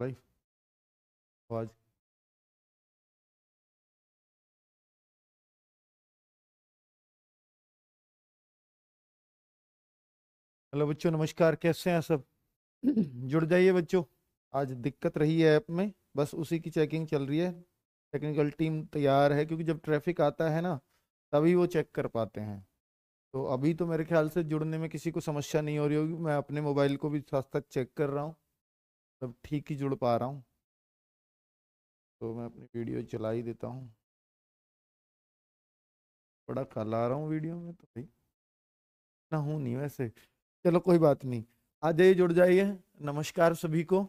भाई आवाज। हेलो बच्चों, नमस्कार। कैसे हैं सब? जुड़ जाइए बच्चों। आज दिक्कत रही है ऐप में, बस उसी की चेकिंग चल रही है। टेक्निकल टीम तैयार है, क्योंकि जब ट्रैफिक आता है ना, तभी वो चेक कर पाते हैं। तो अभी तो मेरे ख्याल से जुड़ने में किसी को समस्या नहीं हो रही होगी। मैं अपने मोबाइल को भी साथ साथ चेक कर रहा हूँ, तब ठीक ही जुड़ पा रहा हूँ। तो मैं अपनी वीडियो चला ही देता हूँ। बड़ा कल आ रहा हूँ वीडियो में तो भाई, ना हूँ नहीं वैसे। चलो कोई बात नहीं, आ जाइए, जुड़ जाइए। नमस्कार सभी को।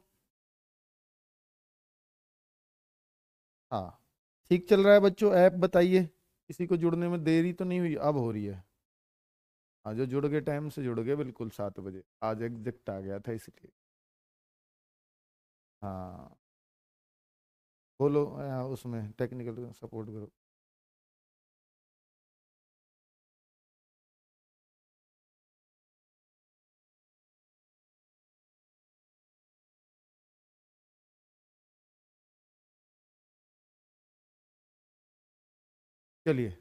हाँ, ठीक चल रहा है बच्चों ऐप? बताइए, किसी को जुड़ने में देरी तो नहीं हुई? अब हो रही है। हाँ, जो जुड़ गए टाइम से जुड़ गए, बिल्कुल 7 बजे आज एग्जैक्ट आ गया था इसलिए। हाँ, बोलो। उसमें टेक्निकल सपोर्ट करो। चलिए।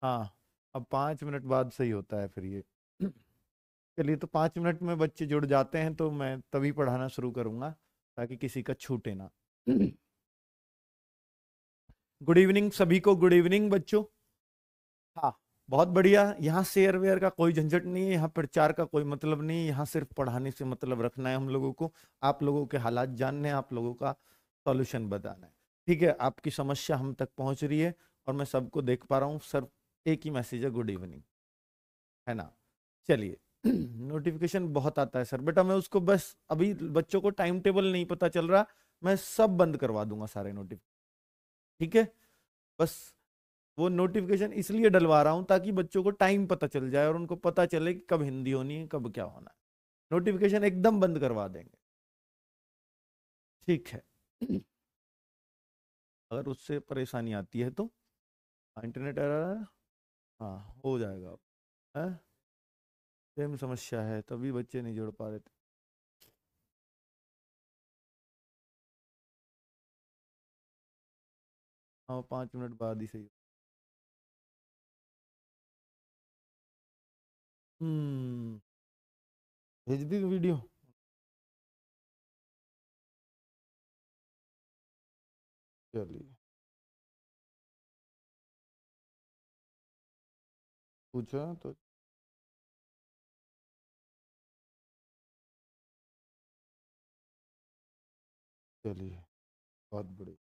हाँ, अब 5 मिनट बाद सही होता है फिर ये। चलिए, तो 5 मिनट में बच्चे जुड़ जाते हैं तो मैं तभी पढ़ाना शुरू करूंगा, ताकि किसी का छूटे ना। गुड इवनिंग सभी को, गुड इवनिंग बच्चों। हाँ, बहुत बढ़िया। यहाँ शेयर वेयर का कोई झंझट नहीं है, यहाँ प्रचार का कोई मतलब नहीं है, यहाँ सिर्फ पढ़ाने से मतलब रखना है हम लोगों को। आप लोगों के हालात जानने हैं, आप लोगों का सॉल्यूशन बताना है। ठीक है, आपकी समस्या हम तक पहुंच रही है और मैं सबको देख पा रहा हूँ सर। एक ही मैसेज है, गुड इवनिंग, है ना? चलिए। नोटिफिकेशन बहुत आता है सर, बेटा मैं उसको बस अभी बच्चों को टाइम टेबल नहीं पता चल रहा, मैं सब बंद करवा दूंगा सारे नोटिफिकेशन। ठीक है, बस वो नोटिफिकेशन इसलिए डलवा रहा हूं ताकि बच्चों को टाइम पता चल जाए और उनको पता चले कि कब हिंदी होनी है, कब क्या होना है। नोटिफिकेशन एकदम बंद करवा देंगे। ठीक है। अगर उससे परेशानी आती है तो इंटरनेट एरर, हाँ हो जाएगा। है, सेम समस्या है, तभी बच्चे नहीं जुड़ पा रहे थे। हाँ, 5 मिनट बाद ही सही। हम्म, भेज दी वीडियो। चलिए, पूछा तो। चलिए, बहुत बढ़िया।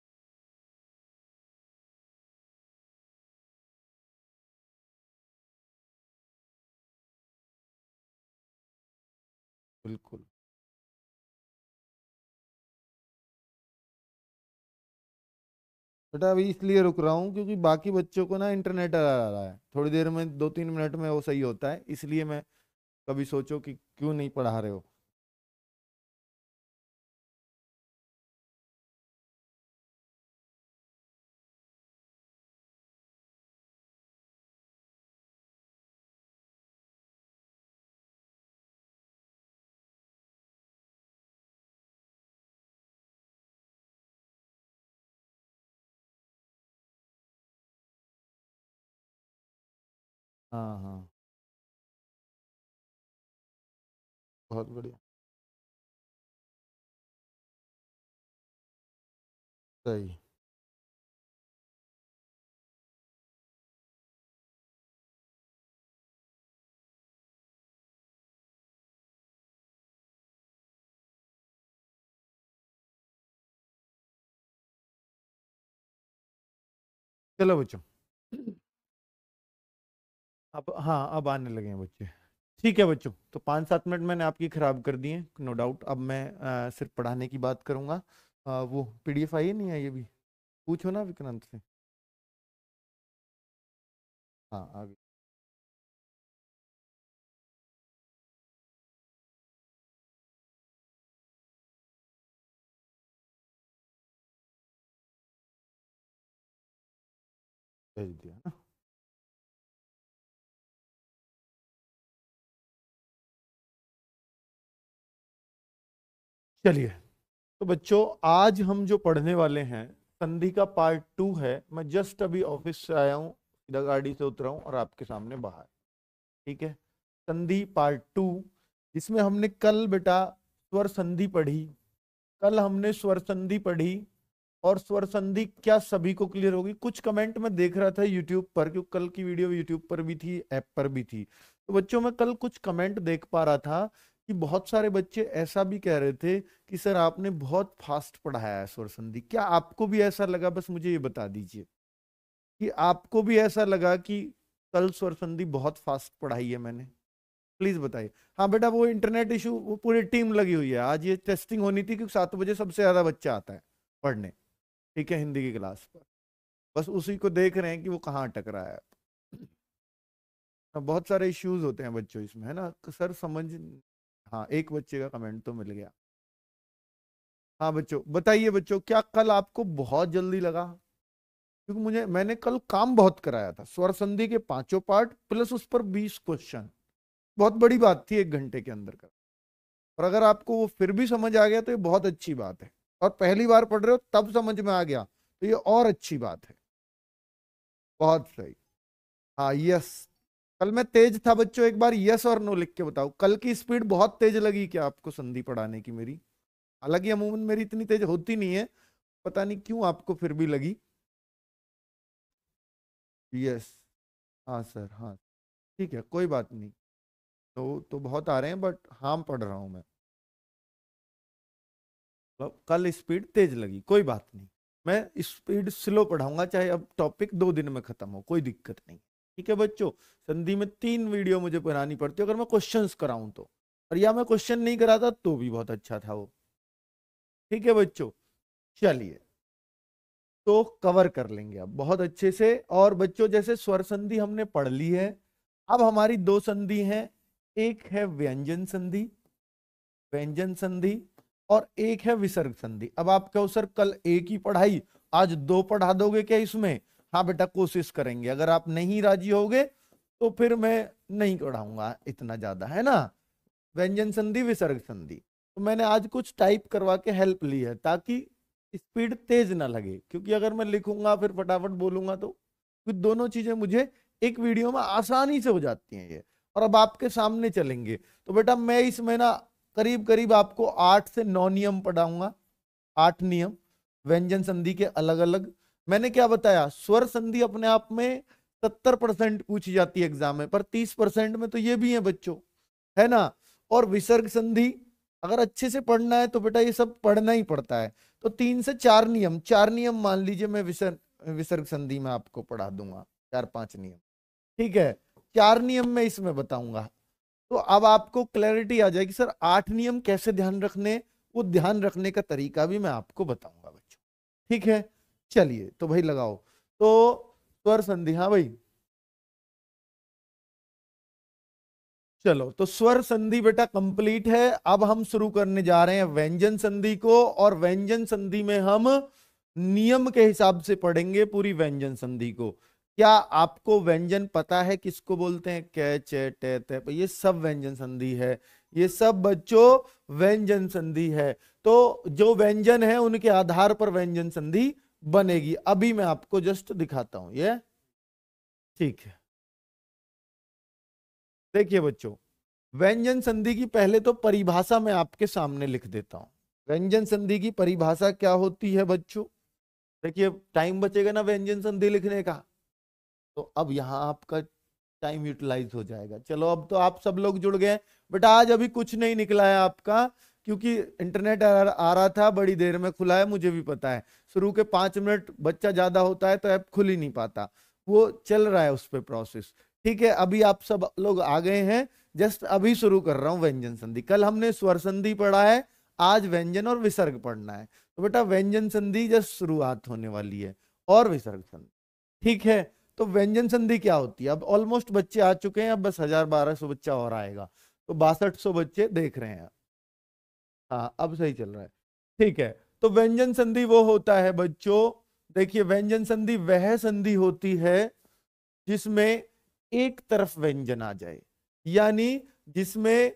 बिल्कुल। बेटा अभी इसलिए रुक रहा हूँ क्योंकि बाकी बच्चों को ना इंटरनेट आ रहा है, थोड़ी देर में 2-3 मिनट में वो सही होता है, इसलिए मैं कभी सोचो कि क्यों नहीं पढ़ा रहे हो। हाँ हाँ, बहुत बढ़िया। सही। चलो बच्चों, अब हाँ, अब आने लगे हैं बच्चे। ठीक है बच्चों, तो 5-7 मिनट मैंने आपकी खराब कर दिए, नो डाउट। अब मैं सिर्फ पढ़ाने की बात करूंगा। वो पीडीएफ आई है, नहीं आई अभी? पूछो ना विक्रांत से। हाँ, आ गई। भेज दिया ना। चलिए, तो बच्चों आज हम जो पढ़ने वाले हैं संधि का पार्ट 2 है। मैं जस्ट अभी ऑफिस से आया हूँ, इधर गाड़ी से उतरा हूँ और आपके सामने बाहर। ठीक है, संधि पार्ट 2, जिसमें हमने कल बेटा स्वर संधि पढ़ी। कल हमने स्वर संधि पढ़ी और स्वर संधि क्या सभी को क्लियर होगी? कुछ कमेंट मैं देख रहा था यूट्यूब पर, क्योंकि कल की वीडियो यूट्यूब पर भी थी, ऐप पर भी थी। तो बच्चों मैं कल कुछ कमेंट देख पा रहा था कि बहुत सारे बच्चे ऐसा भी कह रहे थे कि सर आपने बहुत फास्ट पढ़ाया है स्वर संधि। क्या आपको भी ऐसा लगा? बस मुझे ये बता दीजिए कि आपको भी ऐसा लगा कि कल स्वर संधि बहुत फास्ट पढ़ाई है मैंने। प्लीज बताइए। हाँ बेटा, वो इंटरनेट इशू, वो पूरी टीम लगी हुई है। आज ये टेस्टिंग होनी थी क्योंकि 7 बजे सबसे ज्यादा बच्चा आता है पढ़ने, ठीक है, हिंदी की क्लास पर। बस उसी को देख रहे हैं कि वो कहाँ अटक रहा है। बहुत सारे इश्यूज होते हैं बच्चों इसमें, है ना सर? समझ, हाँ एक बच्चे का कमेंट तो मिल गया। हाँ बच्चों बताइए, बच्चों क्या कल आपको बहुत जल्दी लगा? क्योंकि मैंने कल काम बहुत कराया था, स्वर संधि के 5 पार्ट प्लस उस पर 20 क्वेश्चन। बहुत बड़ी बात थी 1 घंटे के अंदर का। और अगर आपको वो फिर भी समझ आ गया तो ये बहुत अच्छी बात है। और पहली बार पढ़ रहे हो तब समझ में आ गया तो ये और अच्छी बात है। बहुत सही। हाँ यस, कल मैं तेज था बच्चों, एक बार यस और नो लिख के बताओ। कल की स्पीड बहुत तेज लगी क्या आपको संधि पढ़ाने की मेरी? हालांकि अमूमन मेरी इतनी तेज होती नहीं है, पता नहीं क्यों आपको फिर भी लगी। यस, हाँ सर, हाँ ठीक है, कोई बात नहीं। तो बहुत आ रहे हैं बट हाँ पढ़ रहा हूं मैं। कल स्पीड तेज लगी, कोई बात नहीं। मैं स्पीड स्लो पढ़ाऊंगा, चाहे अब टॉपिक 2 दिन में खत्म हो, कोई दिक्कत नहीं। ठीक है बच्चों, संधि में 3 वीडियो मुझे बनानी पड़ती है अगर मैं क्वेश्चंस कराऊं तो, और या मैं क्वेश्चन नहीं कराता तो भी बहुत अच्छा था वो। ठीक है बच्चों, चलिए तो कवर कर लेंगे अब बहुत अच्छे से। और बच्चों जैसे स्वर संधि हमने पढ़ ली है, अब हमारी 2 संधि हैं। एक है व्यंजन संधि, व्यंजन संधि, और एक है विसर्ग संधि। अब आप कहो सर कल एक ही पढ़ाई, आज 2 पढ़ा दोगे क्या इसमें? हाँ बेटा कोशिश करेंगे, अगर आप नहीं राजी होगे तो फिर मैं नहीं पढ़ाऊंगा इतना ज्यादा, है ना। व्यंजन संधि विसर्ग संधि तो मैंने आज कुछ टाइप करवा के हेल्प ली है ताकि स्पीड तेज ना लगे, क्योंकि अगर मैं लिखूंगा फिर फटाफट बोलूंगा तो फिर दोनों चीजें मुझे एक वीडियो में आसानी से हो जाती हैं ये। और अब आपके सामने चलेंगे तो बेटा मैं इसमें ना करीब करीब आपको 8 से 9 नियम पढ़ाऊंगा। 8 नियम व्यंजन संधि के अलग अलग। मैंने क्या बताया, स्वर संधि अपने आप में 70% पूछी जाती है एग्जाम में, पर 30% में तो ये भी है बच्चों, है ना। और विसर्ग संधि अगर अच्छे से पढ़ना है तो बेटा ये सब पढ़ना ही पड़ता है। तो 3 से 4 नियम, 4 नियम मान लीजिए मैं विसर्ग विसर्ग संधि में आपको पढ़ा दूंगा, 4-5 नियम। ठीक है, 4 नियम में इसमें बताऊंगा। तो अब आपको क्लैरिटी आ जाएगी सर 8 नियम कैसे ध्यान रखने, वो ध्यान रखने का तरीका भी मैं आपको बताऊंगा बच्चों। ठीक है, चलिए तो भाई लगाओ। तो स्वर संधि, हाँ भाई चलो, तो स्वर संधि बेटा कंप्लीट है। अब हम शुरू करने जा रहे हैं व्यंजन संधि को, और व्यंजन संधि में हम नियम के हिसाब से पढ़ेंगे पूरी व्यंजन संधि को। क्या आपको व्यंजन पता है किसको बोलते हैं? कै चे टे ते, ये सब व्यंजन संधि है। ये सब बच्चों व्यंजन संधि है। तो जो व्यंजन है उनके आधार पर व्यंजन संधि बनेगी। अभी मैं आपको जस्ट दिखाता हूं ये। ठीक है, देखिए बच्चों, व्यंजन संधि की पहले तो परिभाषा मैं आपके सामने लिख देता हूं। व्यंजन संधि की परिभाषा क्या होती है बच्चों? देखिए टाइम बचेगा ना व्यंजन संधि लिखने का, तो अब यहां आपका टाइम यूटिलाइज हो जाएगा। चलो अब तो आप सब लोग जुड़ गए बेटा। आज अभी कुछ नहीं निकला है आपका, क्योंकि इंटरनेट आ रहा था, बड़ी देर में खुला है, मुझे भी पता है। शुरू के 5 मिनट बच्चा ज्यादा होता है तो ऐप खुल ही नहीं पाता, वो चल रहा है उस पर प्रोसेस। ठीक है, अभी आप सब लोग आ गए हैं, जस्ट अभी शुरू कर रहा हूं व्यंजन संधि। कल हमने स्वर संधि पढ़ा है, आज व्यंजन और विसर्ग पढ़ना है। तो बेटा व्यंजन संधि जस्ट शुरुआत होने वाली है, और विसर्ग संधि। ठीक है, तो व्यंजन संधि क्या होती है? अब ऑलमोस्ट बच्चे आ चुके हैं, अब बस 1000-1200 बच्चा और आएगा, तो 6200 बच्चे देख रहे हैं। हाँ अब सही चल रहा है। ठीक है, तो व्यंजन संधि वो होता है बच्चों, देखिए व्यंजन संधि वह संधि होती है जिसमें एक तरफ व्यंजन आ जाए, यानी जिसमें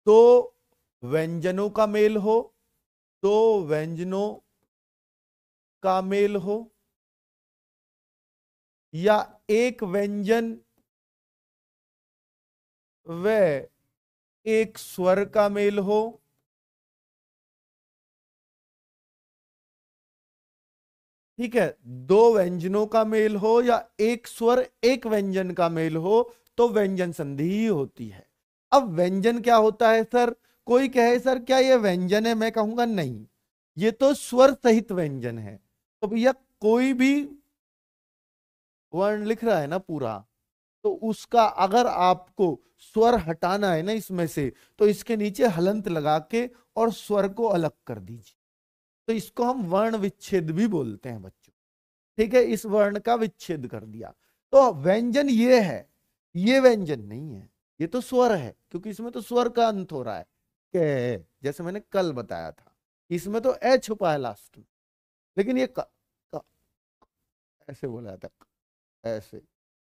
दो व्यंजनों का मेल हो, दो व्यंजनों का मेल हो, या एक व्यंजन व एक स्वर का मेल हो, ठीक है, दो व्यंजनों का मेल हो या एक स्वर एक व्यंजन का मेल हो, तो व्यंजन संधि ही होती है। अब व्यंजन क्या होता है सर? कोई कहे सर क्या ये व्यंजन है, मैं कहूंगा नहीं, ये तो स्वर सहित व्यंजन है। तो भैया कोई भी वर्ण लिख रहा है ना पूरा, तो उसका अगर आपको स्वर हटाना है ना इसमें से, तो इसके नीचे हलंत लगा के और स्वर को अलग कर दीजिए। तो इसको हम वर्ण विच्छेद भी बोलते हैं बच्चों। ठीक है, इस वर्ण का विच्छेद कर दिया। तो व्यंजन ये है, ये व्यंजन नहीं है, ये तो स्वर है, क्योंकि इसमें तो स्वर का अंत हो रहा है के, जैसे मैंने कल बताया था, इसमें तो ए छुपा है लास्ट में, लेकिन ये क, ऐसे बोला था, ऐसे।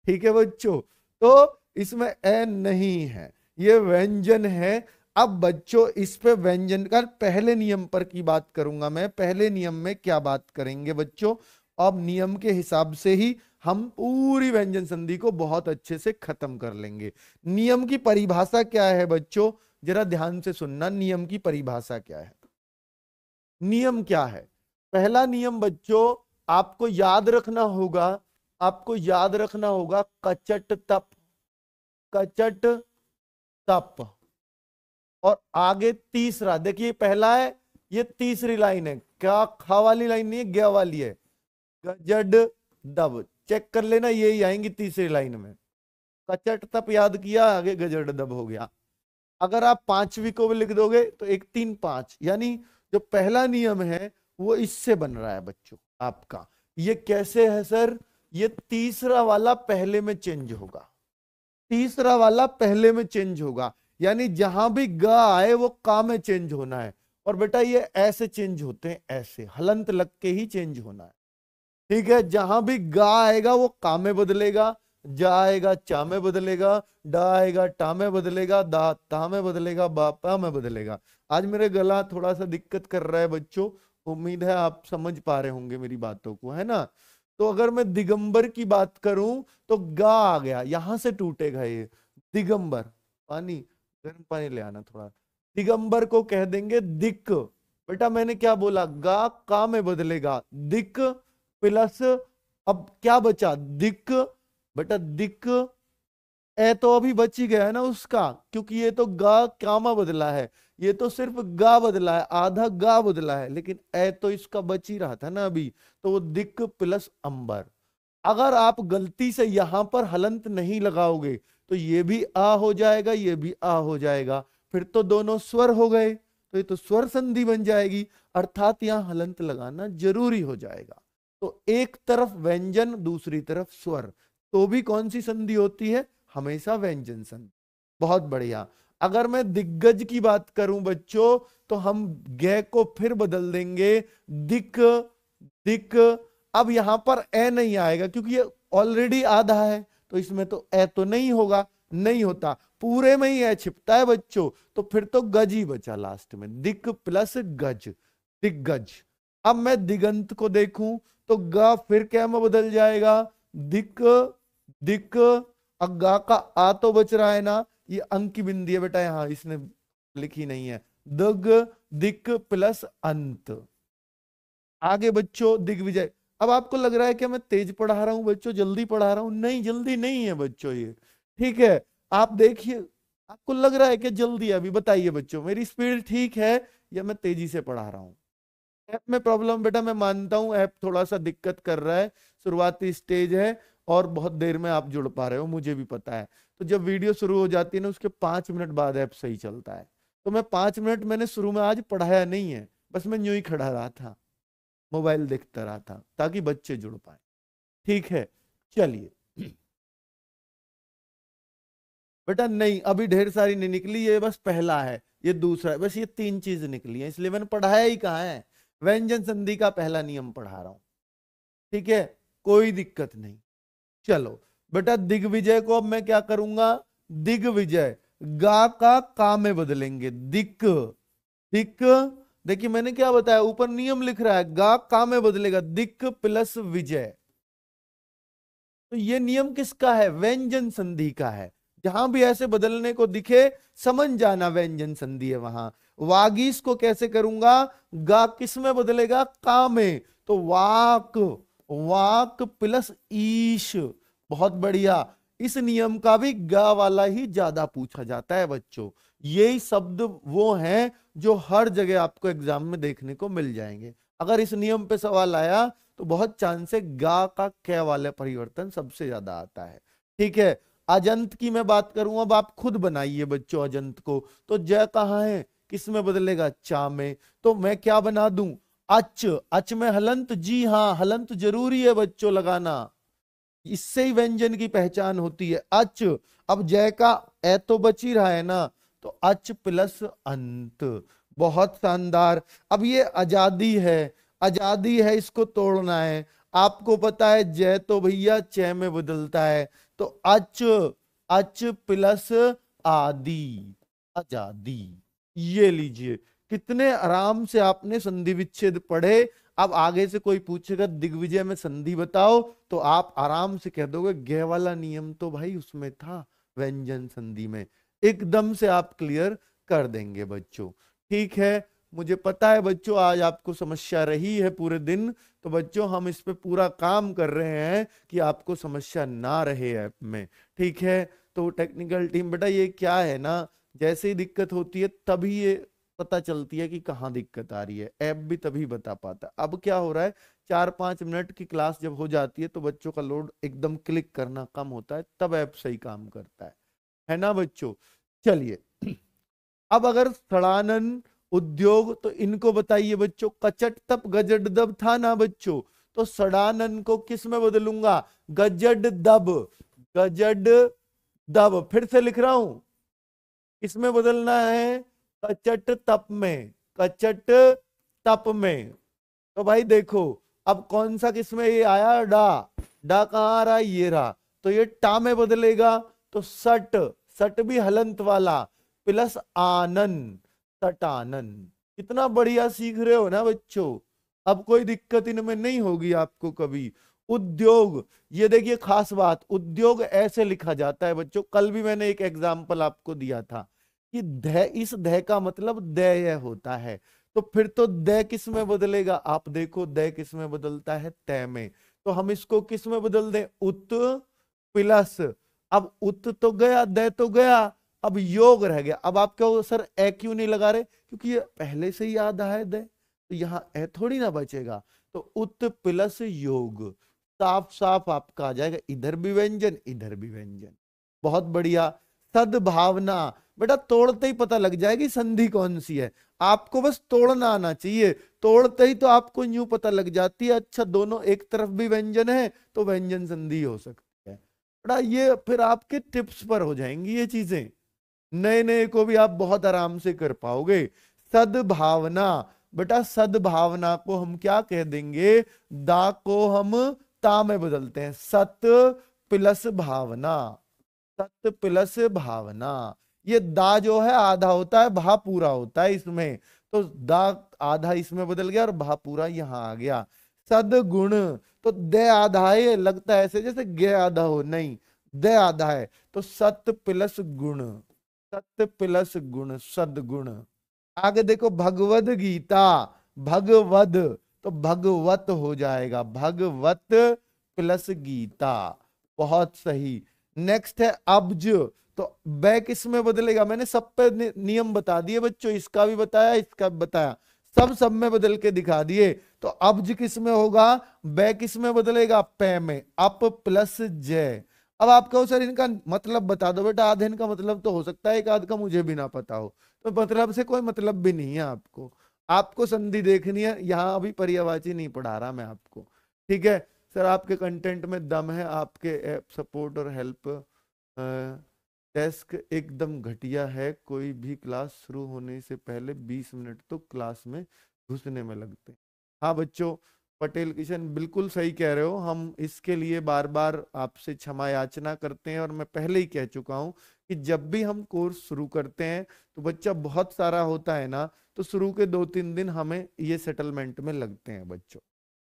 ठीक है बच्चों, तो इसमें ए नहीं है, ये व्यंजन है। अब बच्चों इस पे व्यंजन का पहले नियम पर की बात करूंगा मैं। पहले नियम में क्या बात करेंगे बच्चों? अब नियम के हिसाब से ही हम पूरी व्यंजन संधि को बहुत अच्छे से खत्म कर लेंगे। नियम की परिभाषा क्या है बच्चों? जरा ध्यान से सुनना, नियम की परिभाषा क्या है। नियम क्या है? पहला नियम बच्चों आपको याद रखना होगा, आपको याद रखना होगा, कचट तप, कचट तप। और आगे तीसरा देखिए, पहला है, ये तीसरी लाइन है, क्या खा वाली लाइन नहीं है, ग वाली है, गजड दब, चेक कर लेना, यही आएंगी तीसरी लाइन में। कचट तप याद किया, आगे गजड दब हो गया। अगर आप पांचवी को भी लिख दोगे तो एक तीन पांच, यानी जो पहला नियम है वो इससे बन रहा है बच्चों आपका। ये कैसे है सर? ये तीसरा वाला पहले में चेंज होगा, तीसरा वाला पहले में चेंज होगा, यानी जहां भी ग आए वो का में चेंज होना है। और बेटा ये ऐसे चेंज होते हैं, ऐसे हलंत लग के ही चेंज होना है। ठीक है, जहां भी गा आएगा वो का में बदलेगा, जा आएगा चा में बदलेगा, डा आएगा टा में बदलेगा, दा ता में बदलेगा, बा पा में बदलेगा। आज मेरे गला थोड़ा सा दिक्कत कर रहा है बच्चों, उम्मीद है आप समझ पा रहे होंगे मेरी बातों को, है ना। तो अगर मैं दिगंबर की बात करूं तो गा आ गया, यहां से टूटेगा ये दिगंबर। पानी, गर्म पानी ले आना थोड़ा। दिगंबर को कह देंगे दिक। बेटा मैंने क्या बोला? गा का में बदलेगा, दिक प्लस, अब क्या बचा? दिक। बेटा दिक, ए तो अभी बच ही गया है ना उसका, क्योंकि ये तो गा कामा बदला है, ये तो सिर्फ गा बदला है, आधा गा बदला है, लेकिन ए तो इसका बच ही रहा था ना अभी। तो वो दिक प्लस अंबर। अगर आप गलती से यहां पर हलंत नहीं लगाओगे तो ये भी आ हो जाएगा, ये भी आ हो जाएगा, फिर तो दोनों स्वर हो गए, तो ये तो स्वर संधि बन जाएगी, अर्थात यहां हलंत लगाना जरूरी हो जाएगा। तो एक तरफ व्यंजन, दूसरी तरफ स्वर, तो भी कौन सी संधि होती है? हमेशा व्यंजन संधि। बहुत बढ़िया। अगर मैं दिग्गज की बात करूं बच्चों, तो हम गे को फिर बदल देंगे, दिक, दिक। अब यहां पर ए नहीं आएगा क्योंकि ये ऑलरेडी आधा है, तो इसमें तो ए तो नहीं होगा, नहीं होता, पूरे में ही ए छिपता है बच्चों, तो फिर तो गज ही बचा लास्ट में, दिक प्लस गज, दिग्गज। अब मैं दिगंत को देखूं तो गा फिर क्या में बदल जाएगा? दिक, दिक। अब गा का आ तो बच रहा है ना, ये अंक की बिंदी है बेटा, यहां इसने लिखी नहीं है, दग, दिक प्लस अंत। आगे बच्चों दिग्विजय। अब आपको लग रहा है कि मैं तेज पढ़ा रहा हूं बच्चों, जल्दी पढ़ा रहा हूं? नहीं, जल्दी नहीं है बच्चों ये। ठीक है, आप देखिए, आपको लग रहा है कि जल्दी है? अभी बताइए बच्चों, मेरी स्पीड ठीक है या मैं तेजी से पढ़ा रहा हूं? ऐप में प्रॉब्लम बेटा, मैं मानता हूं ऐप थोड़ा सा दिक्कत कर रहा है, शुरुआती स्टेज है और बहुत देर में आप जुड़ पा रहे हो, मुझे भी पता है। तो जब वीडियो शुरू हो जाती है ना, उसके 5 मिनट बाद ऐप सही चलता है। तो मैं 5 मिनट मैंने शुरू में आज पढ़ाया नहीं है, बस मैं यूं ही खड़ा रहा था, मोबाइल देखता रहा था, ताकि बच्चे जुड़ पाए। ठीक है, चलिए बेटा, नहीं अभी ढेर सारी नहीं निकली, ये बस पहला है, ये दूसरा है, बस ये 3 चीज निकली है, इसलिए मैंने पढ़ाया ही कहाँ है, व्यंजन संधि का पहला नियम पढ़ा रहा हूं। ठीक है, कोई दिक्कत नहीं। चलो बेटा, दिग्विजय को अब मैं क्या करूंगा? दिग्विजय, गा का में बदलेंगे, दिक, दिक, देखिए मैंने क्या बताया, ऊपर नियम लिख रहा है, गा का में बदलेगा, दिक् प्लस विजय। तो ये नियम किसका है? व्यंजन संधि का है। जहां भी ऐसे बदलने को दिखे समझ जाना व्यंजन संधि है वहां। वागीश को कैसे करूंगा? गा किस में बदलेगा? का में। तो वाक, वाक प्लस ईश। बहुत बढ़िया। इस नियम का भी गा वाला ही ज्यादा पूछा जाता है बच्चों। यही शब्द वो हैं जो हर जगह आपको एग्जाम में देखने को मिल जाएंगे। अगर इस नियम पे सवाल आया तो बहुत चांस है गा का कै वाले परिवर्तन सबसे ज्यादा आता है। ठीक है, अजंत की मैं बात करूं, अब आप खुद बनाइए बच्चों अजंत को। तो जय कहाँ है? किस में बदलेगा? चा में। तो मैं क्या बना दूं? अच। अच में हलंत, जी हाँ हलंत जरूरी है बच्चों लगाना, इससे ही व्यंजन की पहचान होती है, अच। अब जय का ए तो बच ही रहा है ना, तो अच प्लस अंत। बहुत शानदार। अब ये आजादी है, आजादी है, इसको तोड़ना है। आपको पता है जय तो भैया चे में बदलता है, तो अच, अच प्लस आदि, आजादी। ये लीजिए, कितने आराम से आपने संधि विच्छेद पढ़े। अब आगे से कोई पूछेगा दिग्विजय में संधि बताओ, तो आप आराम से कह दोगे गे वाला नियम तो भाई उसमें था, व्यंजन संधि में। एकदम से आप क्लियर कर देंगे बच्चों। ठीक है, मुझे पता है बच्चों आज आपको समस्या रही है पूरे दिन, तो बच्चों हम इस पे पूरा काम कर रहे हैं कि आपको समस्या ना रहे ऐप में। ठीक है, तो टेक्निकल टीम बेटा ये क्या है ना, जैसे ही दिक्कत होती है तभी ये पता चलती है कि कहाँ दिक्कत आ रही है, ऐप भी तभी बता पाता है। अब क्या हो रहा है, 4-5 मिनट की क्लास जब हो जाती है तो बच्चों का लोड एकदम क्लिक करना कम होता है, तब ऐप सही काम करता है ना बच्चों। चलिए, अब अगर सड़ानन उद्योग, तो इनको बताइए बच्चों, कचट तप गजड दब था ना बच्चों, तो सड़ानन को किस में बदलूंगा? गजड दब, गजड दब। फिर से लिख रहा हूं, इसमें बदलना है कचट तप में, कचट तप में। तो भाई देखो, अब कौन सा किसमें ये आया? डा, डा कहाँ आ रहा है? ये रहा, तो ये टा में बदलेगा, तो सट, सट भी हलंत वाला, प्लस आनन, सटानन। कितना बढ़िया सीख रहे हो ना बच्चों, अब कोई दिक्कत इनमें नहीं होगी आपको कभी। उद्योग, ये देखिए खास बात, उद्योग ऐसे लिखा जाता है बच्चों, कल भी मैंने एक एग्जाम्पल आपको दिया था कि ध, इस ध का मतलब दय होता है। तो फिर तो दय किस में बदलेगा? आप देखो दय किस में बदलता है? तय में। तो हम इसको किस में बदल दें? उत प्लस, अब उत तो गया, दय तो गया, अब योग रह गया। अब आप कहो सर ए क्यों नहीं लगा रहे? क्योंकि ये पहले से ही आधा है दय, तो यहाँ ए थोड़ी ना बचेगा। तो उत प्लस योग, साफ साफ आपका आ जाएगा, इधर भी व्यंजन इधर भी व्यंजन। बहुत बढ़िया। सद्भावना, बेटा तोड़ते ही पता लग जाएगी संधि कौन सी है, आपको बस तोड़ना आना चाहिए। तोड़ते ही तो आपको यूं पता लग जाती है, अच्छा दोनों एक तरफ भी व्यंजन है तो व्यंजन संधि हो सकती है। बेटा ये फिर आपके टिप्स पर हो जाएंगी ये चीजें, नए नए को भी आप बहुत आराम से कर पाओगे। सद्भावना, बेटा सद्भावना को हम क्या कह देंगे? दा को हम ता में बदलते हैं, सत प्लस भावना, सत प्लस भावना। ये दा जो है आधा होता है, भा पूरा होता है इसमें, तो दा आधा इसमें बदल गया और भा पूरा यहां आ गया। सदगुण, तो दे आधा है, लगता है ऐसे जैसे गे आधा हो, नहीं दे आधा है, तो सत प्लस गुण, सत्य प्लस गुण, सदगुण। आगे देखो भगवद गीता, भगवद, तो भगवत हो जाएगा, भगवत प्लस गीता। बहुत सही। नेक्स्ट है अब्ज, तो बै किस में बदलेगा? मैंने सब पे नियम बता दिए बच्चों, इसका भी बताया इसका भी बताया, सब में बदल के दिखा दिए। तो अब्ज किस में होगा? बै किस में बदलेगा? पै में, अप प्लस जय। अब आप कहो सर इनका मतलब बता दो, बेटा आधे इनका मतलब तो हो सकता है, एक आध का मुझे भी ना पता हो, तो मतलब से कोई मतलब भी नहीं है आपको। आपको संधि देखनी है, यहां अभी पर्यायवाची नहीं पढ़ा रहा मैं आपको। ठीक है सर, आपके कंटेंट में दम है, आपके ऐप सपोर्ट और हेल्प डेस्क एकदम घटिया है, कोई भी क्लास शुरू होने से पहले 20 मिनट तो क्लास में घुसने में लगते हैं। हाँ बच्चों, पटेल किशन बिल्कुल सही कह रहे हो। हम इसके लिए बार बार आपसे क्षमा याचना करते हैं, और मैं पहले ही कह चुका हूं कि जब भी हम कोर्स शुरू करते हैं तो बच्चा बहुत सारा होता है ना, तो शुरू के 2-3 दिन हमें ये सेटलमेंट में लगते हैं बच्चों,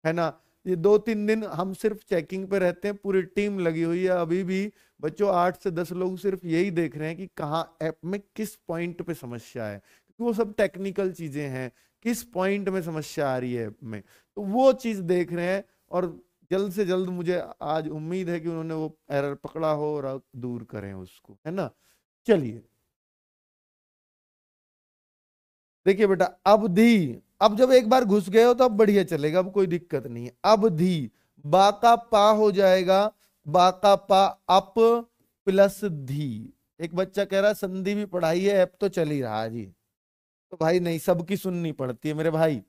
है ना। ये 2-3 दिन हम सिर्फ चेकिंग पे रहते हैं, पूरी टीम लगी हुई है अभी भी। बच्चों 8 से 10 लोग सिर्फ यही देख रहे हैं कि कहाँ ऐप में किस पॉइंट पे समस्या है, क्योंकि वो सब टेक्निकल चीजें हैं, किस पॉइंट में समस्या आ रही है ऐप में, तो वो चीज देख रहे हैं। और जल्द से जल्द मुझे आज उम्मीद है कि उन्होंने वो एरर पकड़ा हो और अब दूर करें उसको, है ना। चलिए देखिए बेटा, अवधि, अब जब एक बार घुस गए हो तो अब बढ़िया चलेगा, अब कोई दिक्कत नहीं है। अवधि, बा का पा हो जाएगा, बा का पा अप प्लस धी। एक बच्चा कह रहा है संधि भी पढ़ाई है, ऐप तो चल ही रहा है जी। तो भाई नहीं, सबकी सुननी पड़ती है मेरे भाई,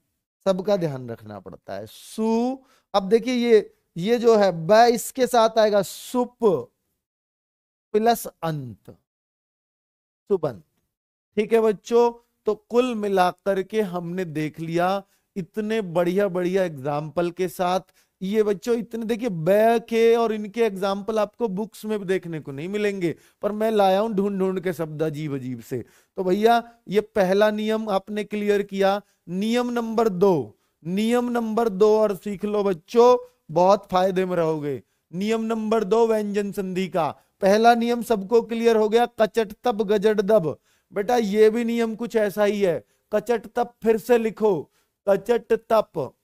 सबका ध्यान रखना पड़ता है। सु, अब देखिए ये जो है ब, इसके साथ आएगा सुप प्लस अंत, सुबंत। ठीक है बच्चों, तो कुल मिलाकर के हमने देख लिया इतने बढ़िया बढ़िया एग्जाम्पल के साथ। ये बच्चों इतने देखिए बै के और इनके एग्जाम्पल आपको बुक्स में भी देखने को नहीं मिलेंगे, पर मैं लाया हूं ढूंढ ढूंढ के शब्द अजीब अजीब से। तो भैया ये पहला नियम आपने क्लियर किया। नियम नंबर 2, नियम नंबर 2 और सीख लो बच्चों, बहुत फायदे में रहोगे। नियम नंबर 2 व्यंजन संधि का। पहला नियम सबको क्लियर हो गया, कचट तब गजट दब। बेटा ये भी नियम कुछ ऐसा ही है, कचट तप फिर से लिखो, कचट तप।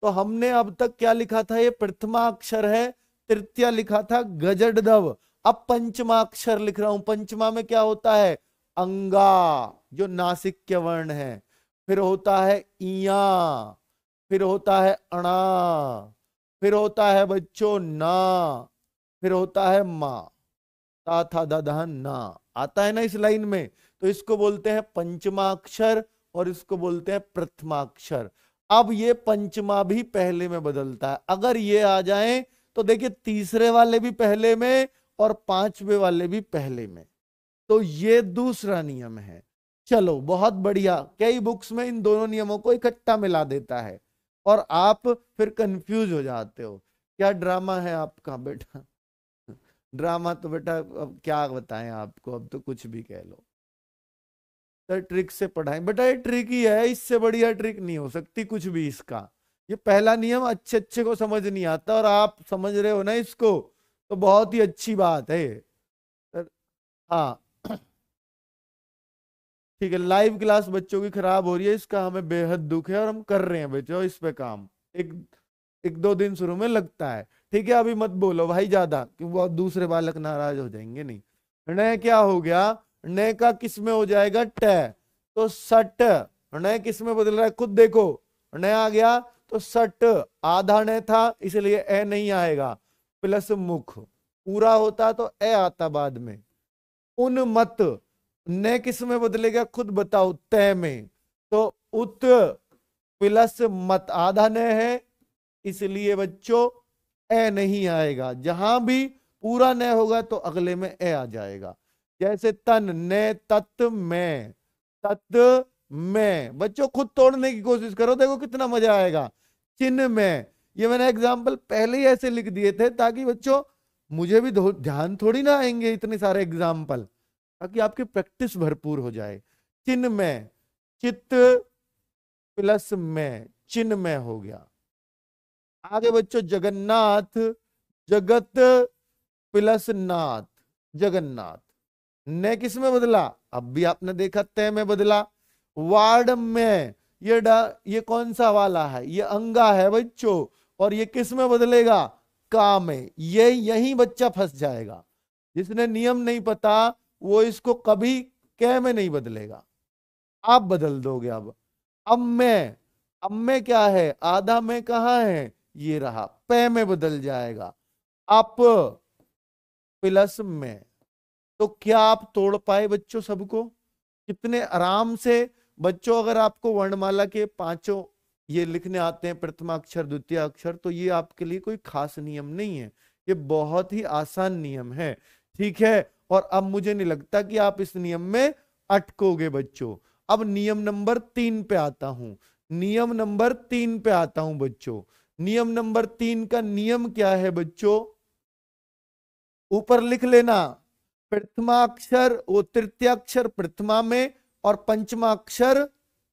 तो हमने अब तक क्या लिखा था, ये प्रथमा अक्षर है, तृतीया लिखा था गजट दव। अब पंचमा अक्षर लिख रहा हूं, पंचमा में क्या होता है, अंगा जो नासिक्य वर्ण है, फिर होता है इया, फिर होता है अणा, फिर होता है बच्चों ना, फिर होता है मा, ता था दधन ना, आता है ना इस लाइन में। तो इसको बोलते हैं पंचमाक्षर और इसको बोलते हैं प्रथमाक्षर। अब ये पंचमा भी पहले में बदलता है, अगर ये आ जाए तो देखिए तीसरे वाले भी पहले में और पांचवे वाले भी पहले में। तो ये दूसरा नियम है। चलो बहुत बढ़िया, कई बुक्स में इन दोनों नियमों को इकट्ठा मिला देता है और आप फिर कंफ्यूज हो जाते हो। क्या ड्रामा है आपका बेटा, ड्रामा तो बेटा अब क्या बताएं आपको, अब तो कुछ भी कह लो। तो ट्रिक से पढ़ाएं बेटा, ये ट्रिक ही है, इससे बढ़िया ट्रिक नहीं हो सकती कुछ भी इसका। ये पहला नियम अच्छे अच्छे को समझ नहीं आता और आप समझ रहे हो ना इसको, तो बहुत ही अच्छी बात है। हाँ ठीक है, लाइव क्लास बच्चों की खराब हो रही है, इसका हमें बेहद दुख है और हम कर रहे हैं बच्चों इस पे काम। एक एक दो दिन शुरू में लगता है, ठीक है। अभी मत बोलो भाई ज्यादा, क्योंकि बहुत दूसरे बालक नाराज हो जाएंगे। नहीं, न क्या हो गया, न का किस में हो जाएगा, ट, तो सट। न किस में बदल रहा है खुद देखो, न आ गया तो सट, आधा न था इसलिए ए नहीं आएगा, प्लस मुख, पूरा होता तो ए आता बाद में। उन्मत्त, न किस में बदलेगा खुद बताओ, तय में, तो उत प्लस मत, आधा न है इसलिए बच्चों ए नहीं आएगा। जहां भी पूरा न होगा तो अगले में ए आ जाएगा। जैसे तन, न तत् में, तत् में, बच्चों खुद तोड़ने की कोशिश करो, देखो कितना मजा आएगा। चिन्ह में, ये मैंने एग्जाम्पल पहले ही ऐसे लिख दिए थे ताकि बच्चों मुझे भी ध्यान थोड़ी ना आएंगे इतने सारे एग्जाम्पल, ताकि आपकी प्रैक्टिस भरपूर हो जाए। चिन्ह में, चित्त प्लस में, चिन्ह में हो गया। आगे बच्चों जगन्नाथ, जगत प्लस नाथ, जगन्नाथ। ने किस में बदला, अब भी आपने देखा तय में बदला। वार्ड में, ये कौन सा वाला है, ये अंगा है बच्चों, और ये किस में बदलेगा, का में। ये यही बच्चा फंस जाएगा, जिसने नियम नहीं पता वो इसको कभी कै में नहीं बदलेगा, आप बदल दोगे। अब में क्या है, आधा में कहां है, ये रहा, पे में बदल जाएगा, अप प्लस में। तो क्या आप तोड़ पाए बच्चों सबको, कितने आराम से। बच्चों अगर आपको वर्णमाला के पांचों ये लिखने आते हैं, प्रथमा अक्षर द्वितीय अक्षर, तो ये आपके लिए कोई खास नियम नहीं है, ये बहुत ही आसान नियम है, ठीक है। और अब मुझे नहीं लगता कि आप इस नियम में अटकोगे बच्चों। अब नियम नंबर 3 पे आता हूं। नियम नंबर 3 पे आता हूं बच्चों। नियम नंबर 3 का नियम क्या है बच्चों? ऊपर लिख लेना, प्रथमाक्षर वो तृतीयाक्षर प्रथमा में और पंचमाक्षर